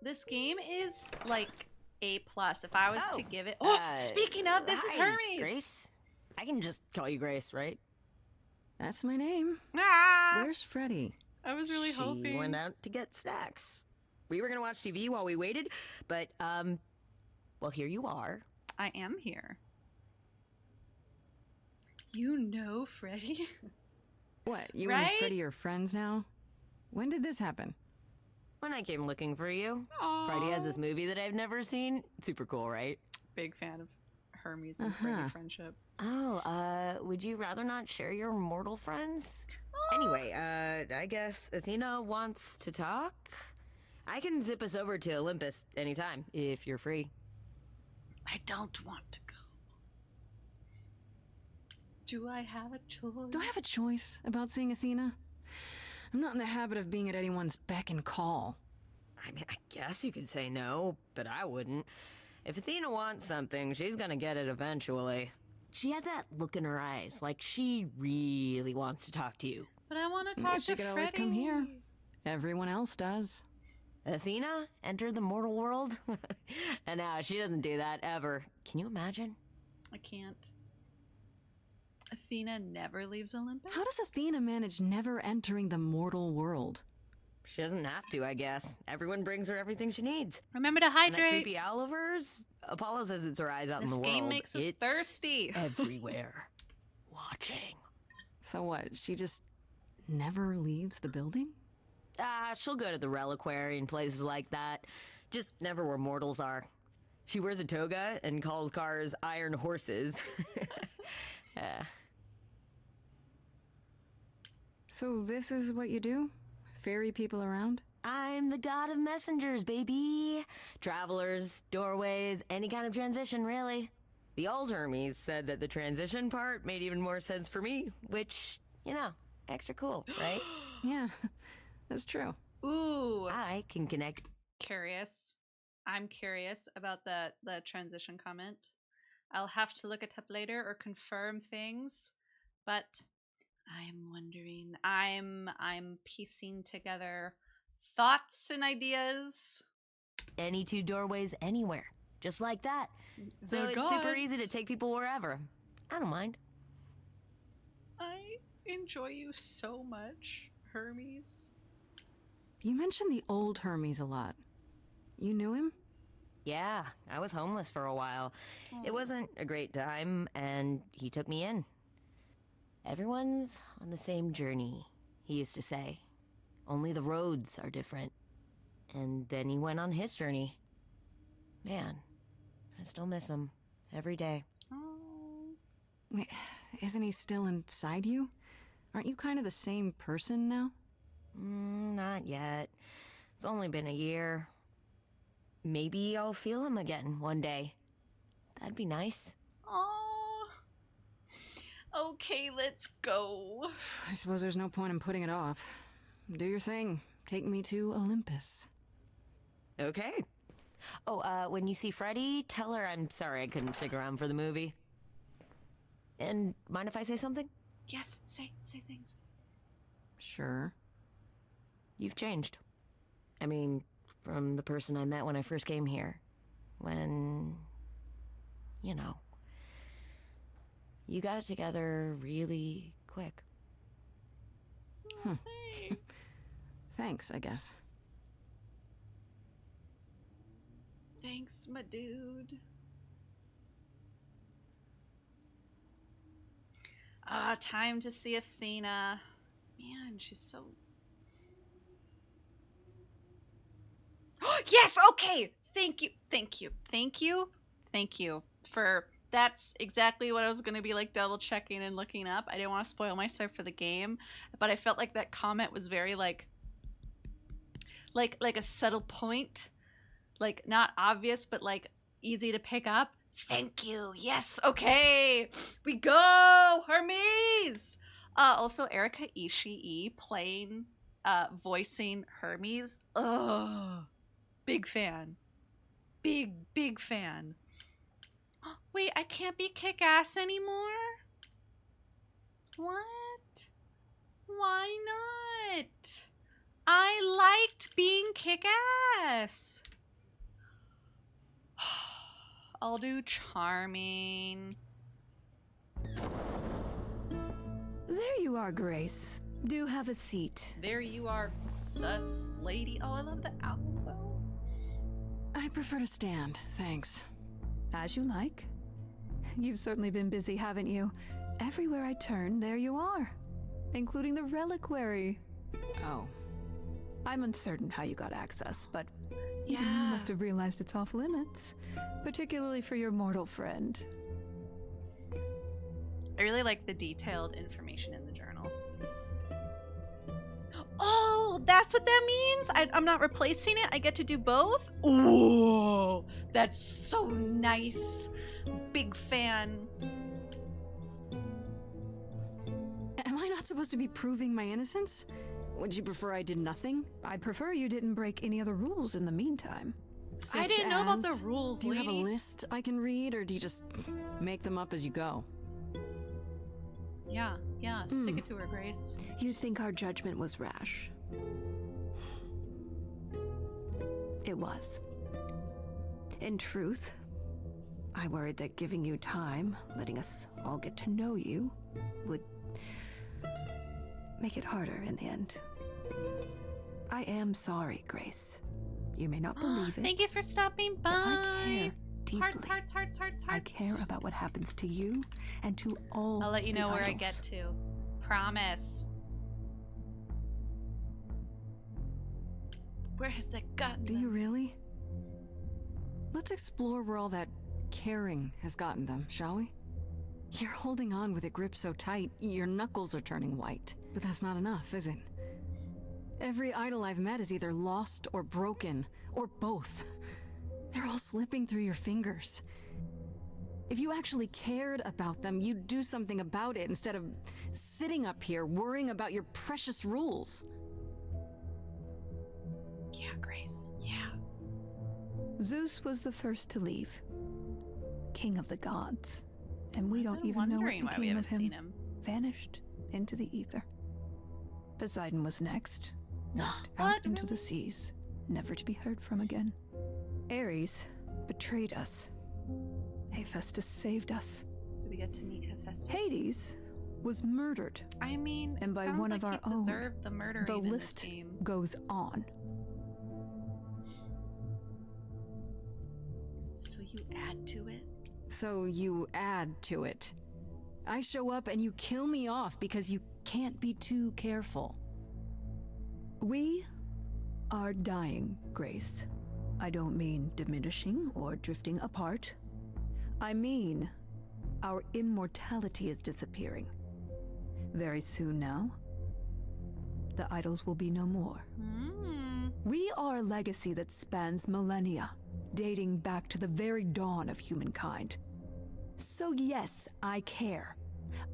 This game is like A+. If I was to give it... Oh, speaking of, this is hi, Hermes. Grace. I can just call you Grace, right? That's my name. Ah! Where's Freddy? I was really She hoping. went out to get snacks. We were gonna watch TV while we waited, but well, here you are. I am here. You know Freddy? What, you Right? and Freddy are friends now? When did this happen? When I came looking for you, Aw. Friday has this movie that I've never seen. Super cool, right? Big fan of Hermes and Freddy friendship. Oh, would you rather not share your mortal friends? Anyway, I guess Athena wants to talk. I can zip us over to Olympus anytime if you're free. I don't want to go. Do I have a choice? Do I have a choice about seeing Athena? I'm not in the habit of being at anyone's beck and call. I mean, I guess you could say no, but I wouldn't. If Athena wants something, she's gonna get it eventually. She had that look in her eyes, like she really wants to talk to you. But I want to talk She to could Freddy. always come here. Everyone else does. Athena entered the mortal world? And now she doesn't do that ever. Can you imagine? I can't. Athena never leaves Olympus? How does Athena manage never entering the mortal world? She doesn't have to, I guess. Everyone brings her everything she needs. Remember to And that hydrate. creepy owl of hers? Apollo says it's her eyes out This in the game world. makes us It's thirsty. everywhere. Watching. So what, she just never leaves the building? She'll go to the reliquary and places like that. Just never where mortals are. She wears a toga and calls cars iron horses. So this is what you do? fairy people around? I'm the god of messengers, baby. Travelers, doorways, any kind of transition, really. The old Hermes said that the transition part made even more sense for me, which, you know, extra cool, right? Yeah, that's true. Ooh, I can connect. curious. I'm curious about the transition comment. I'll have to look it up later or confirm things, but I'm wondering. I'm piecing together thoughts and ideas. Any two doorways anywhere, just like that. So The it's super easy gods. to take people wherever. I don't mind. I enjoy you so much, Hermes. You mentioned the old Hermes a lot. You knew him? Yeah, I was homeless for a while. It wasn't a great time, and he took me in. Everyone's on the same journey, he used to say. Only the roads are different. And then he went on his journey. Man, I still miss him every day. Oh. Wait, isn't he still inside you? Aren't you kind of the same person now? Not yet. It's only been a year. Maybe I'll feel him again one day. That'd be nice. Oh. Okay, let's go. I suppose there's no point in putting it off. Do your thing. Take me to Olympus. Okay. Oh, when you see Freddy, tell her I'm sorry I couldn't stick around for the movie. And mind if I say something? Yes, say things. Sure. You've changed. I mean, from the person I met when I first came here. When, you know, you got it together really quick. Oh, thanks. Thanks, I guess. Thanks, my dude. Time to see Athena. Man, she's so... Yes, okay! Thank you for... That's exactly what I was going to be like double checking and looking up. I didn't want to spoil myself for the game, but I felt like that comment was very like a subtle point. Like, not obvious, but like easy to pick up. Thank you. Yes. Okay. We go. Hermes. Also, Erika Ishii playing, voicing Hermes. Ugh. Big fan. Big fan. Wait, I can't be kick-ass anymore? What? Why not? I liked being kick-ass. I'll do charming. There you are, Grace. Do have a seat. There you are, sus lady. Oh, I love the elbow. I prefer to stand, thanks. As you like. You've certainly been busy, haven't you? Everywhere I turn, there you are. Including the reliquary. Oh. I'm uncertain how you got access, but even you must have realized it's off limits. Particularly for your mortal friend. I really like the detailed information in the journal. Oh, that's what that means? I'm not replacing it? I get to do both? Ooh, that's so nice. Big fan. Am I not supposed to be proving my innocence? Would you prefer I did nothing? I'd prefer you didn't break any other rules in the meantime. I didn't know about the Such as, rules, Do you have a lady. list I can read, or do you just make them up as you go? Yeah, stick it to her, Grace. You'd think our judgment was rash. It was. In truth, I worried that giving you time, letting us all get to know you, would make it harder in the end. I am sorry, Grace. You may not believe it. Thank you for stopping by. but I care deeply. Hearts. I care about what happens to you and to all. I'll let you the know where I idols. get to. Promise. Where has that gotten Do them? you really? Let's explore where all that caring has gotten them, shall we? You're holding on with a grip so tight, your knuckles are turning white. But that's not enough, is it? Every idol I've met is either lost or broken, or both. They're all slipping through your fingers. If you actually cared about them, you'd do something about it instead of sitting up here worrying about your precious rules. Yeah, Grace. Yeah. Zeus was the first to leave. King of the gods. And we don't been even know what wondering why we became of haven't him. seen him. Vanished into the ether. Poseidon was next. Walked out What? into the Really? seas, never to be heard from again. Ares betrayed us. Hephaestus saved us. Do we get to meet Hephaestus? Hades was murdered. I mean, And it by sounds one like of our he own. deserved the murder The even list this game. goes on. So you add to it? So you add to it. I show up and you kill me off because you can't be too careful. We are dying, Grace. I don't mean diminishing or drifting apart. I mean, our immortality is disappearing. Very soon now, the idols will be no more. We are a legacy that spans millennia, dating back to the very dawn of humankind. So yes, I care.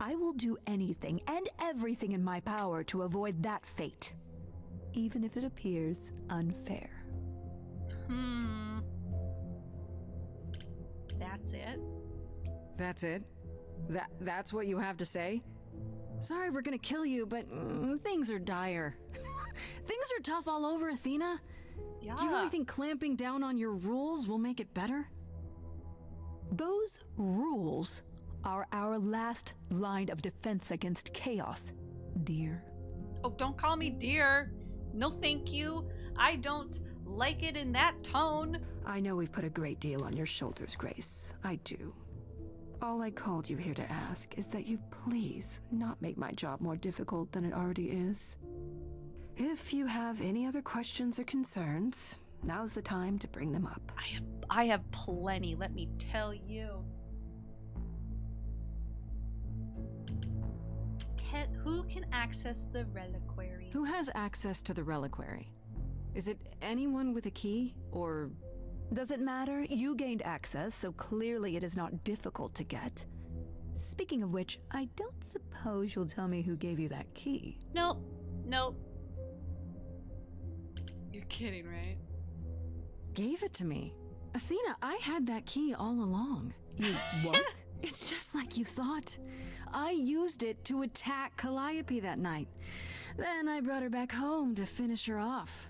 I will do anything and everything in my power to avoid that fate, even if it appears unfair. That's it? That's it? That's what you have to say? Sorry we're gonna kill you, but things are dire. Things are tough all over, Athena. Yeah. Do you really think clamping down on your rules will make it better? Those rules are our last line of defense against chaos, dear. Oh, don't call me dear. No, thank you. I don't like it in that tone. I know we've put a great deal on your shoulders, Grace. I do. All I called you here to ask is that you please not make my job more difficult than it already is. If you have any other questions or concerns, now's the time to bring them up. I have plenty, let me tell you. Who can access the reliquary? Who has access to the reliquary? Is it anyone with a key, or... Does it matter? You gained access, so clearly it is not difficult to get. Speaking of which, I don't suppose you'll tell me who gave you that key. Nope. You're kidding, right? Gave it to me. Athena, I had that key all along. You what? It's just like you thought. I used it to attack Calliope that night. Then I brought her back home to finish her off.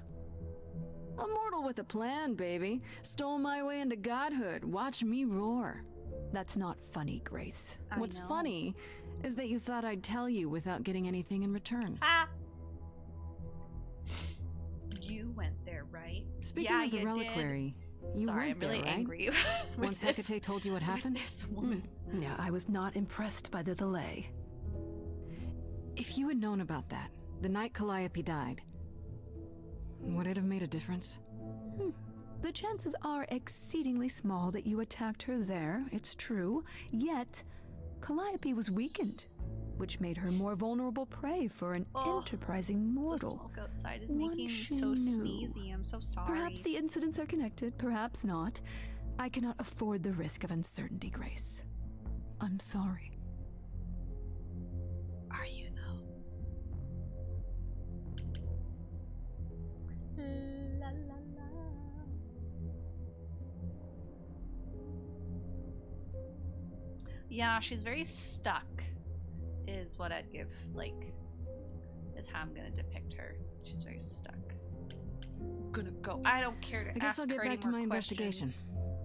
A mortal with a plan, baby. Stole my way into godhood. Watch me roar. That's not funny, Grace. What's funny is that you thought I'd tell you without getting anything in return. Ha! You went there, right? Speaking of the reliquary, you Sorry, went I'm really there, right? angry. Once Hecate told you what happened? This woman. Yeah, I was not impressed by the delay. If you had known about that, the night Calliope died, would it have made a difference? The chances are exceedingly small that you attacked her there, it's true. Yet, Calliope was weakened, which made her more vulnerable prey for an enterprising The mortal. smoke outside is One making me she so knew. sneezy. I'm so sorry. Perhaps the incidents are connected, perhaps not. I cannot afford the risk of uncertainty, Grace. I'm sorry. Are you though? La la la. Yeah, she's very stuck. Is what I'd give, like, is how I'm gonna depict her. She's very stuck. I'm gonna go. I don't care to I guess ask I'll get her any back to more my investigation. questions.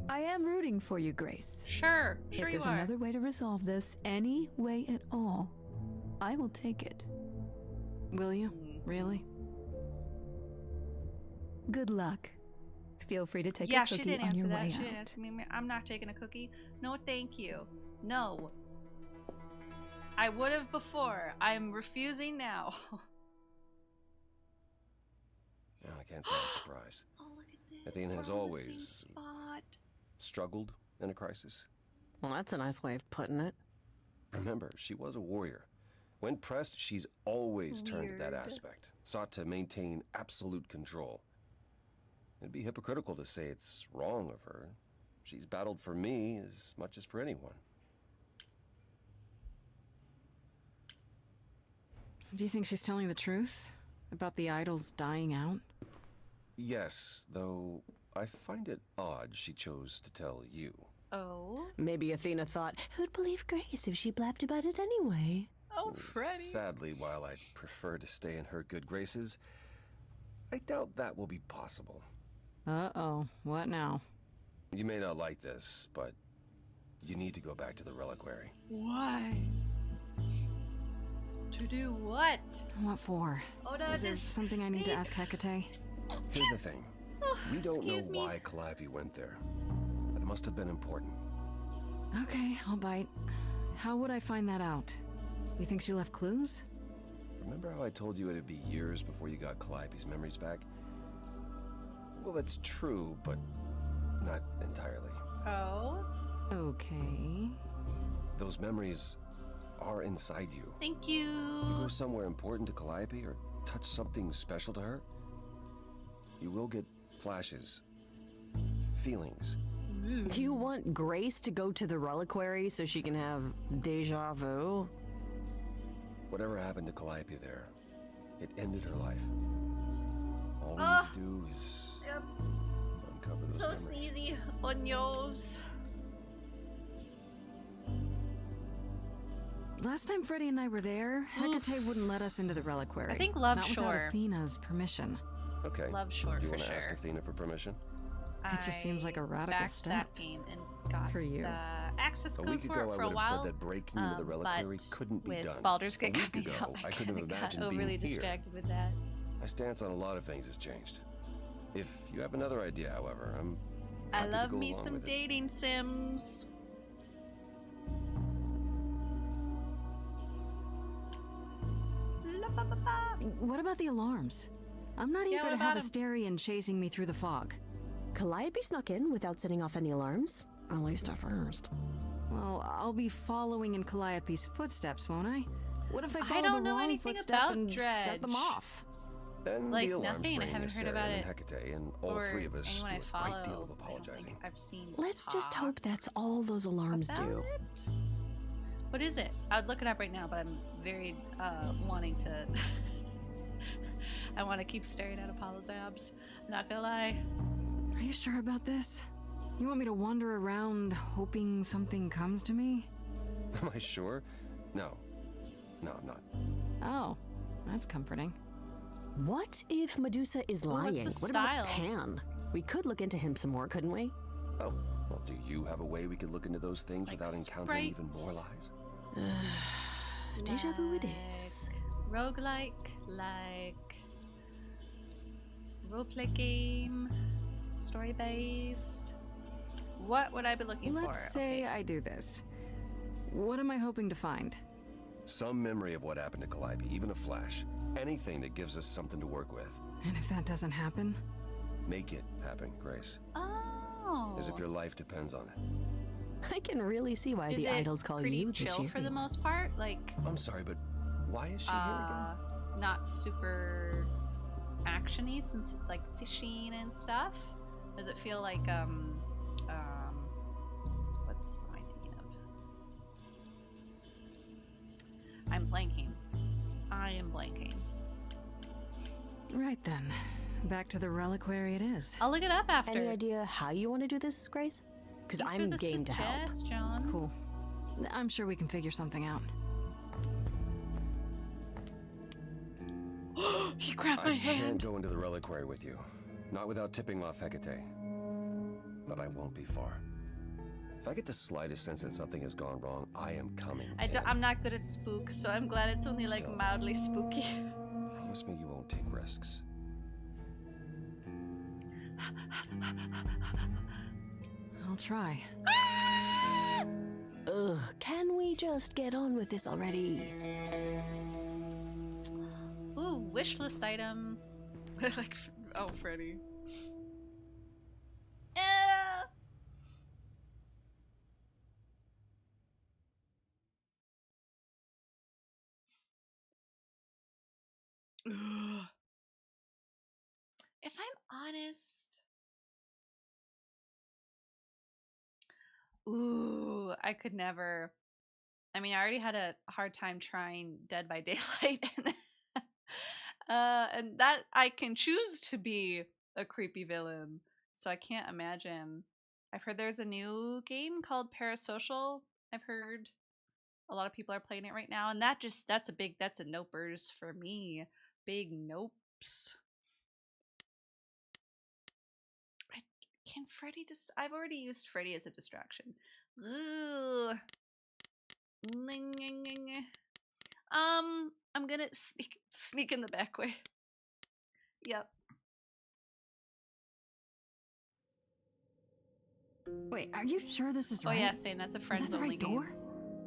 I am rooting for you, Grace. Sure If you there's are. another way to resolve this, any way at all, I will take it. Will you? Really? Good luck. Feel free to take Yeah, a she cookie didn't on answer your that. way She didn't out. answer me. I'm not taking a cookie. No, thank you. No. I would have before. I'm refusing now. No, I can't say I'm surprised. Oh, look at this. Athena has We're on the same always spot. struggled in a crisis. Well, that's a nice way of putting it. Remember, she was a warrior, When pressed, she's always turned to that Weird. aspect, sought to maintain absolute control. It'd be hypocritical to say it's wrong of her. She's battled for me as much as for anyone. Do you think she's telling the truth about the idols dying out? Yes, though I find it odd she chose to tell you. Oh. Maybe Athena thought, who'd believe Grace if she blabbed about it anyway? Oh, Freddy. Sadly, while I'd prefer to stay in her good graces, I doubt that will be possible. Uh-oh. What now? You may not like this, but you need to go back to the reliquary. Why? To do what? What for? Oh no, Is there this something I need to ask Hecate? Here's the thing. We don't know excuse me. why Calliope went there, but it must have been important. Okay, I'll bite. How would I find that out? You think she left clues? Remember how I told you it'd be years before you got Calliope's memories back? Well, that's true, but not entirely. Oh. Okay. Those memories are inside you. Thank you. You go somewhere important to Calliope or touch something special to her, you will get flashes, feelings. Do you want Grace to go to the reliquary so she can have deja vu? Whatever happened to Calliope there, it ended her life. All we need to do is uncover those So memories. sneezy on yours. Last time Freddy and I were there, Hecate wouldn't let us into the reliquary. I think Love Not Shore. without Athena's permission. Okay. Love Shore Do you for want to ask sure. Athena for permission? It just seems like a radical backed step that game and got for you. the access A code week for ago, it I for a would have said while. that breaking into the reliquary But couldn't be with done. Baldur's Gate A week coming ago, out, I couldn't have kinda imagined got being overly here. distracted with that. My stance on a lot of things has changed. If you have another idea, however, I'm I happy to love go me along some with it. dating sims. La ba ba ba. What about the alarms? I'm not Yeah, eager what to about have 'em? Asterion chasing me through the fog. Calliope snuck in without setting off any alarms? At least at first. Well, I'll be following in Calliope's footsteps, won't I? What if I I follow don't the know wrong anything footstep about and set them Dredge. off? And Like, the alarms nothing. I bring haven't Miss heard Sarah about and it. Hecate, and all Or three of us do anyone I a follow. great deal of I don't apologizing. think I've seen. Let's just talk hope that's all those alarms about do. it. What is it? I would look it up right now, but I'm very wanting to. I want to keep staring at Apollo's abs. I'm not gonna lie. Are you sure about this? You want me to wander around hoping something comes to me? Am I sure? No. No, I'm not. Oh, that's comforting. What if Medusa is Well, what's lying? the What about style? Pan? We could look into him some more, couldn't we? Oh, well, do you have a way we could look into those things Like without encountering even more sprites? lies? Deja vu it is. Roguelike, like roleplay game, story based. What would I be looking for? Let's say Okay. I do this. What am I hoping to find? Some memory of what happened to Calliope, even a flash. Anything that gives us something to work with. And if that doesn't happen? Make it happen, Grace. Oh. As if your life depends on it. I can really see why Is the it idols call pretty you the chill for the cheery one. most part? Like, I'm sorry, but why is she here again? not super actiony since it's like fishing and stuff. Does it feel like what am I thinking of? I'm blanking. I am blanking. Right then. Back to the reliquary it is. I'll look it up after. Any idea how you want to do this, Grace? Because Thanks for I'm the game to help. suggestion. Cool. I'm sure we can figure something out. He grabbed I my hand. can't go into the reliquary with you. Not without tipping off Hecate. But I won't be far. If I get the slightest sense that something has gone wrong, I am coming. in. I'm not good at spook, so I'm glad it's only like Still. mildly spooky. Promise me you won't take risks. I'll try. Ugh, can we just get on with this already? Ooh, wish list item. Like, oh, Freddy. If I'm honest, ooh, I could never. I mean, I already had a hard time trying Dead by Daylight, and that I can choose to be a creepy villain, so I can't imagine. I've heard there's a new game called Parasocial. I've heard a lot of people are playing it right now, and that's a nopers for me. Big nopes. Can Freddy just? I've already used Freddy as a distraction. Ugh. I'm gonna sneak in the back way. Yep. Wait, are you sure this is Oh right? yeah, Sane, that's a Is friends that the only right door? game.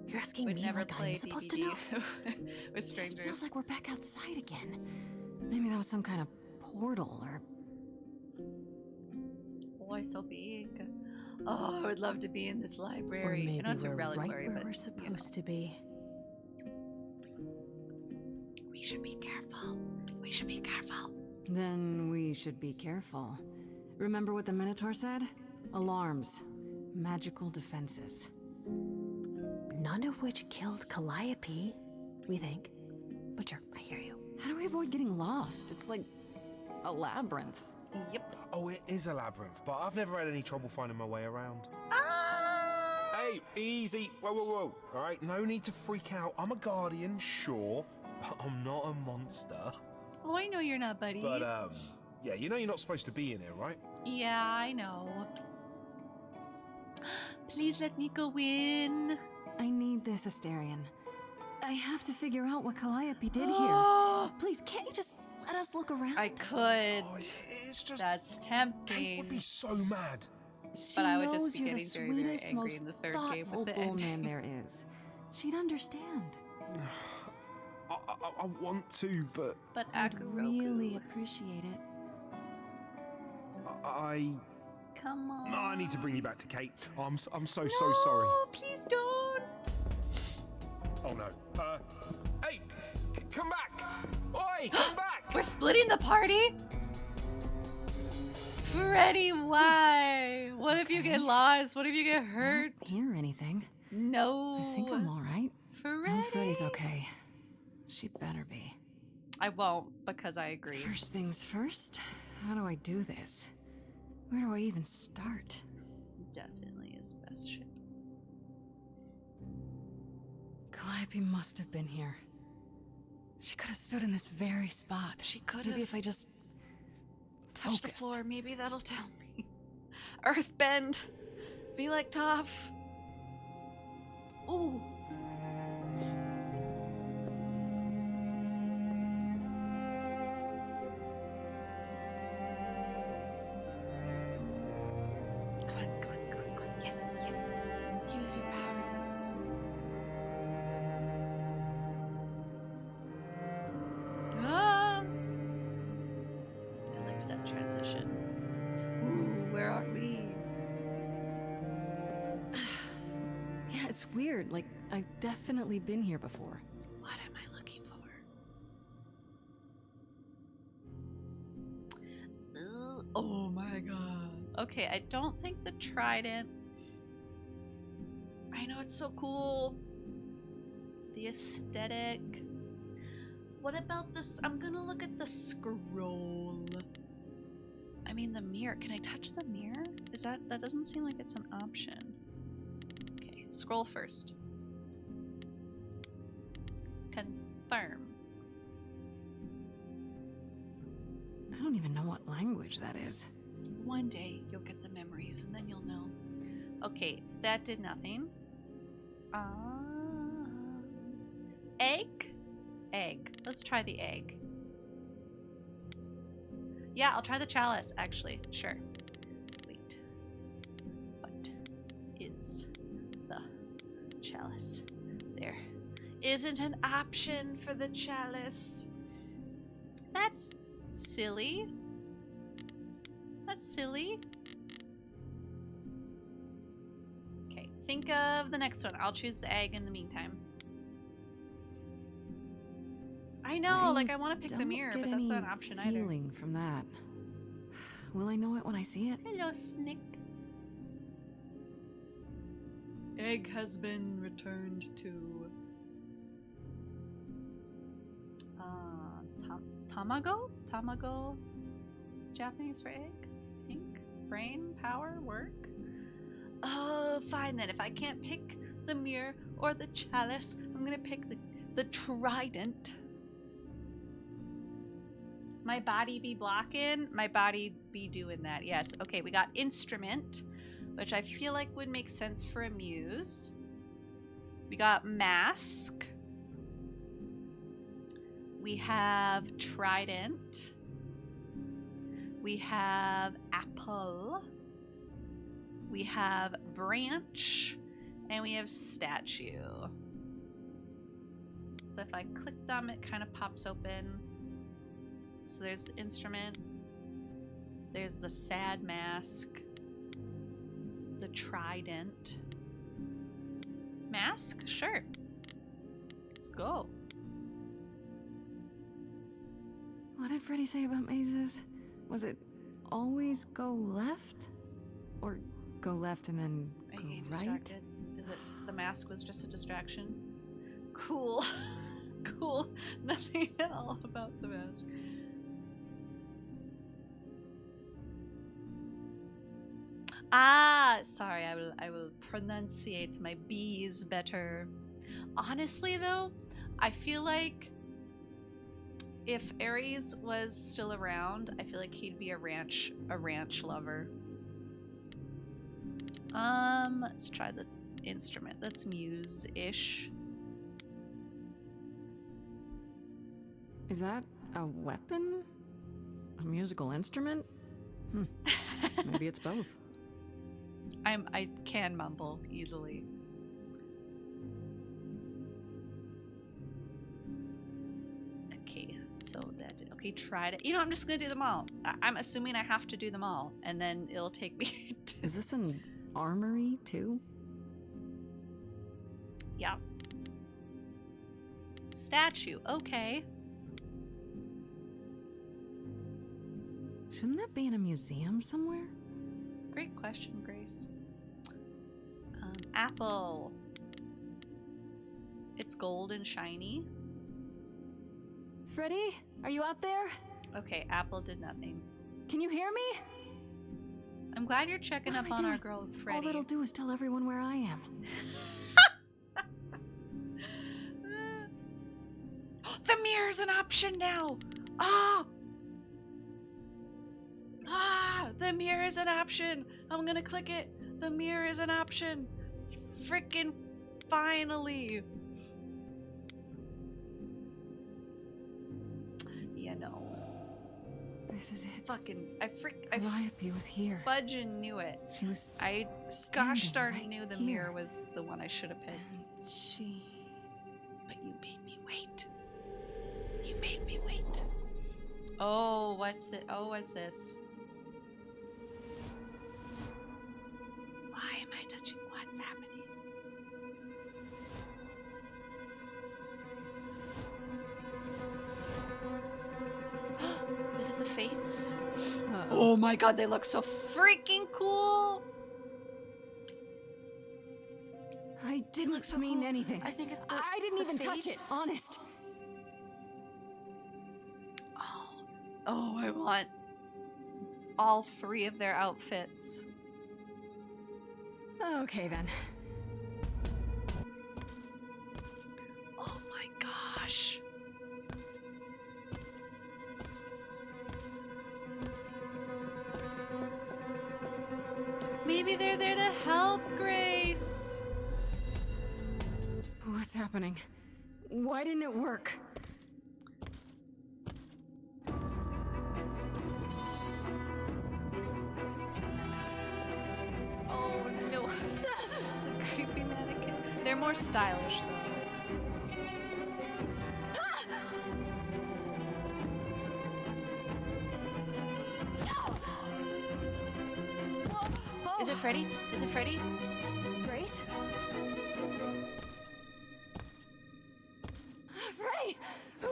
You're asking We'd me never like play I'm supposed to DBD know? with It just strangers. feels like we're back outside again. Maybe that was some kind of portal or... Boy, so big. Oh, I would love to be in this Or library. maybe I know it's a we're right reliquary, where but we're supposed to be. we should be careful. We should be careful. Then we should be careful. Remember what the Minotaur said? Alarms. Magical defenses. None of which killed Calliope, we think. But sure, I hear you. How do we avoid getting lost? It's like a labyrinth. Yep. Oh, it is a labyrinth, but I've never had any trouble finding my way around. Hey, easy. Whoa, whoa, whoa. All right, no need to freak out. I'm a guardian, sure, but I'm not a monster. Oh, I know you're not, buddy. But, yeah, you know you're not supposed to be in here, right? Yeah, I know. Please let me go in. I need this, Asterion. I have to figure out what Calliope did here. Please, can't you just let us look around? I could. Oh, it's just... That's Kate tempting. would be so mad. She But I would just knows be you're the getting very, very sweetest, angry most in the third game thoughtful with the bullman ending. there is. She'd understand. I want to, but But I'd Akuroku. really appreciate it. I Come on. No, I need to bring you back to Kate. I'm so No, sorry. please don't. Oh no. Hey, come back! Oi, come back! We're splitting the party? Freddy, why? What if you get lost? What if you get hurt? I don't hear anything. No. I think I'm all right. Freddy. I'm Freddy's okay. She better be. I won't, because I agree. First things first, how do I do this? Where do I even start? Definitely his best ship. Calliope must have been here. She could have stood in this very spot. She could Maybe have. if I just Touch the focus. floor, maybe that'll tell me. Earthbend. Be like Toph. Ooh. Come on, come on, come on, come on. Yes, yes. Use your powers. Ah! I liked that transition. Ooh, where are we? Yeah, it's weird. Like, I've definitely been here before. What am I looking for? Oh my god. Okay, I don't think the trident. I know it's so cool. The aesthetic. What about this? I'm gonna look at the scroll. I mean the mirror. Can I touch the mirror? Is that doesn't seem like it's an option. Okay, scroll first. Confirm. I don't even know what language that is. One day you'll get the memories and then you'll know. Okay, that did nothing. Egg? Egg. Let's try the egg. Yeah, I'll try the chalice, actually. Sure. Wait. What is the chalice? There isn't an option for the chalice. That's silly. That's silly. Okay, think of the next one. I'll choose the egg in the meantime. I know, like I want to pick the don't mirror, get but that's not an any option either. feeling from that. Will I know it when I see it? Hello, Snick. Egg has been returned to tamago? Tamago? Japanese for egg? I think? Brain power work? Oh, fine then. If I can't pick the mirror or the chalice, I'm gonna pick the trident. My body be blocking? My body be doing that. Yes. Okay, we got instrument, which I feel like would make sense for a muse. We got mask. We have trident. We have apple. We have branch. And we have statue. So if I click them, it kind of pops open. So there's the instrument. There's the sad mask. The trident. Mask? Sure. Let's go. What did Freddy say about mazes? Was it always go left? Or go left and then Are go you getting right? distracted? Is it the mask was just a distraction? Cool. Cool. Nothing at all about the mask. Ah, sorry, I will pronunciate my B's better. Honestly though, I feel like if Ares was still around, I feel like he'd be a ranch lover. Let's try the instrument. That's muse-ish. Is that a weapon? A musical instrument? Maybe it's both. I can mumble easily. Okay, so that okay, tried it. You know, I'm just gonna do them all. I'm assuming I have to do them all, and then it'll take me to... Is this an armory too? Yeah. Statue, okay. Shouldn't that be in a museum somewhere? Great question, Grace. Apple. It's gold and shiny. Freddy, are you out there? Okay, Apple did nothing. Can you hear me? I'm glad you're checking What up am I on our doing? girl Freddy. All that'll do is tell everyone where I am. The mirror's an option now! Oh! Ah! The mirror is an option! I'm gonna click it! The mirror is an option! Frickin' finally! Yeah, no. This is it. Fucking, I Calliope was here. fudgin' knew it. She was I standing gosh darn right knew the here. mirror was the one I should have picked. And she... But you made me wait. You made me wait. Oh, what's it? Oh, what's this? Why am I touching? What's happening? Is it the Fates? Oh my god, they look so freaking cool! I didn't so mean cool. anything. I think it's the I didn't the even touch it, Fates. honest. Oh, I want all three of their outfits. Okay then. Oh my gosh. Maybe they're there to help Grace. What's happening? Why didn't it work? Oh no. The creepy mannequin. They're more stylish though. Is it Freddy? Is it Freddy? Grace? Freddy!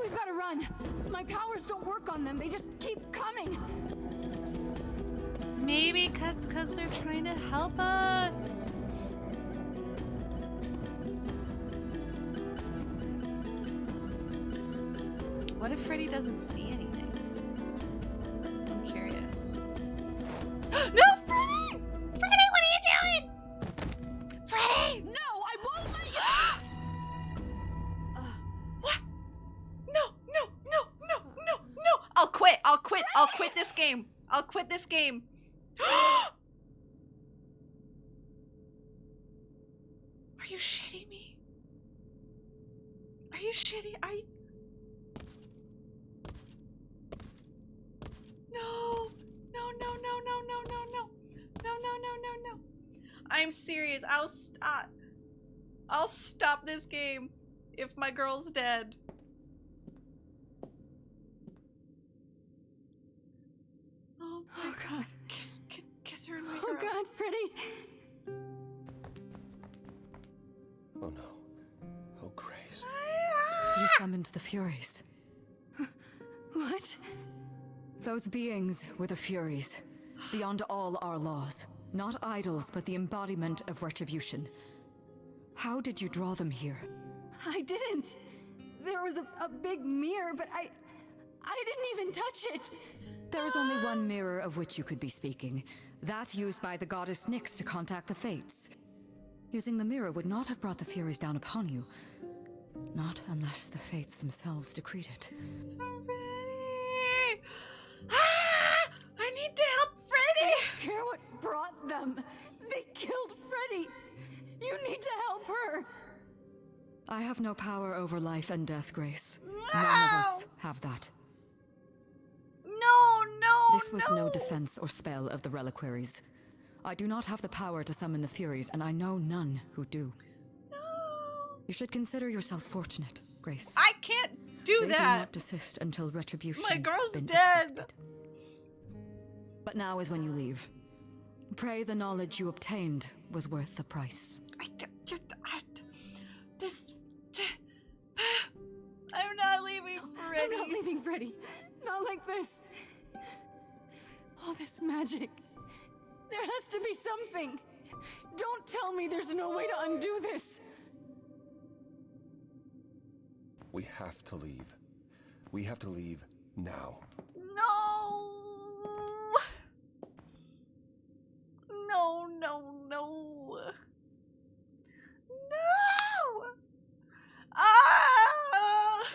We've got to run! on! My powers don't work on them, they just keep coming! Maybe that's because they're trying to help us. What if Freddy doesn't see anything? I'm curious. No, Freddy! Freddy, what are you doing? Freddy! No, I won't let you! What? No, no, no, no, no, no! I'll quit. I'll quit. I'll quit this game. I'll quit this game. Are you shitting me? Are you shitting? Are you? No, no, no, no, no, no, no, no, no, no, no, no, no. I'm serious. I'll stop this game if my girl's dead. Oh God. Kiss her in my Oh throat. God, Freddy! Oh no. Oh, Grace. You summoned the Furies. What? Those beings were the Furies, beyond all our laws. Not idols, but the embodiment of retribution. How did you draw them here? I didn't. There was a big mirror, but I didn't even touch it. There is only one mirror of which you could be speaking. That used by the goddess Nyx to contact the Fates. Using the mirror would not have brought the Furies down upon you. Not unless the Fates themselves decreed it. Freddy! Ah! I need to help I Freddy! don't care what brought them. They killed Freddy. You need to help her. I have no power over life and death, Grace. None of us have that. No, no, This was no defense or spell of the reliquaries. I do not have the power to summon the Furies, and I know none who do. No. You should consider yourself fortunate, Grace. I can't do They do that. not desist until retribution My has girl's been dead. effected. But now is when you leave. Pray the knowledge you obtained was worth the price. I'm not leaving Freddy. I'm not leaving Freddy. Not like this. All this magic. There has to be something. Don't tell me there's no way to undo this. We have to leave. We have to leave now. No. No, no, no. No. Ah!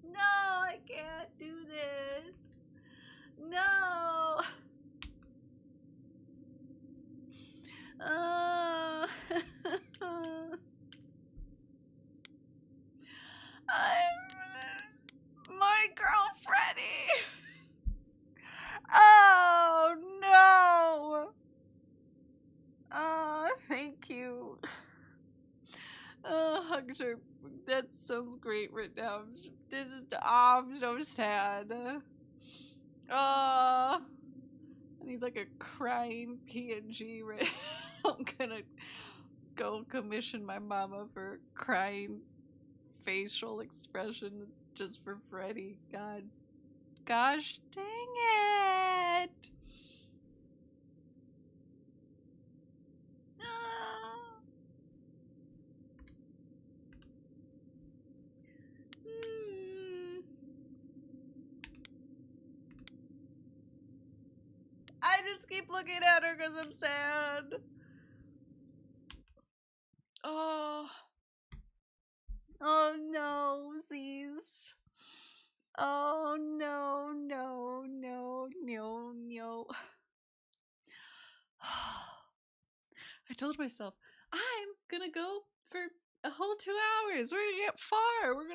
No, I can't do this. No. My girl Freddy. Oh no. Thank you. Hugs are. That sounds great right now. I'm so sad. I need like a crying PNG right now. I'm gonna go commission my mama for crying facial expression just for Freddy. God. Gosh dang it. I just keep looking at her because I'm sad. Oh. Oh no, Z's. Oh no, no, no, no, no. I told myself I'm gonna go for a whole 2 hours. We're gonna get far. We're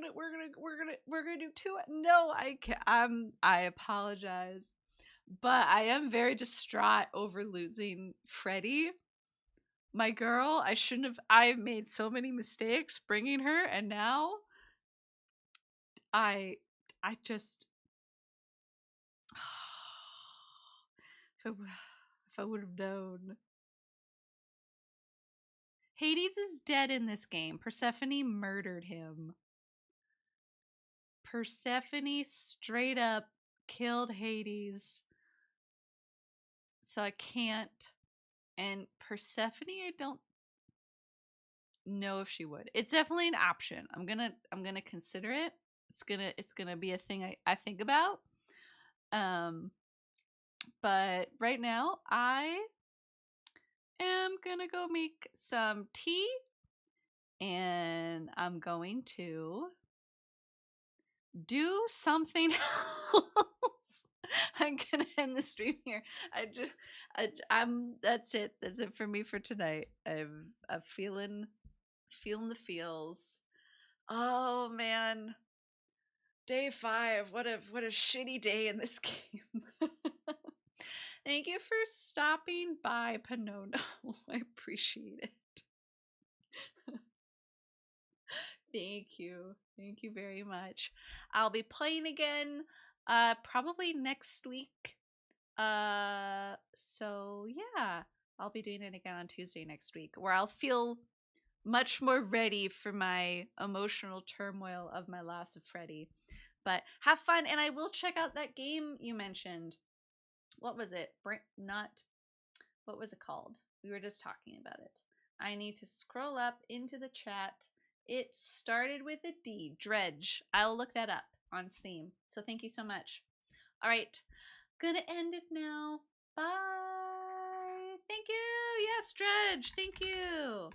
gonna do 2. No, I can't. I apologize, but I am very distraught over losing Freddy. My girl, I shouldn't have. I've made so many mistakes bringing her, and now I just if I would have known. Hades is dead in this game. Persephone murdered him. Persephone straight up killed Hades. So I can't. And Persephone, I don't know if she would. It's definitely an option. I'm gonna consider it. It's gonna be a thing I think about. But right now I am gonna go make some tea, and I'm going to do something else. I'm gonna end the stream here. I'm that's it. That's it for me for tonight. I'm feeling the feels. Oh man. Day 5. What a shitty day in this game. Thank you for stopping by, Panono. I appreciate it. Thank you. Thank you very much. I'll be playing again probably next week. So yeah, I'll be doing it again on Tuesday next week, where I'll feel much more ready for my emotional turmoil of my loss of Freddy. But have fun, and I will check out that game you mentioned. What was it? What was it called? We were just talking about it. I need to scroll up into the chat. It started with a D. Dredge. I'll look that up on Steam. So thank you so much. All right. Gonna end it now. Bye. Thank you. Yes, Dredge. Thank you.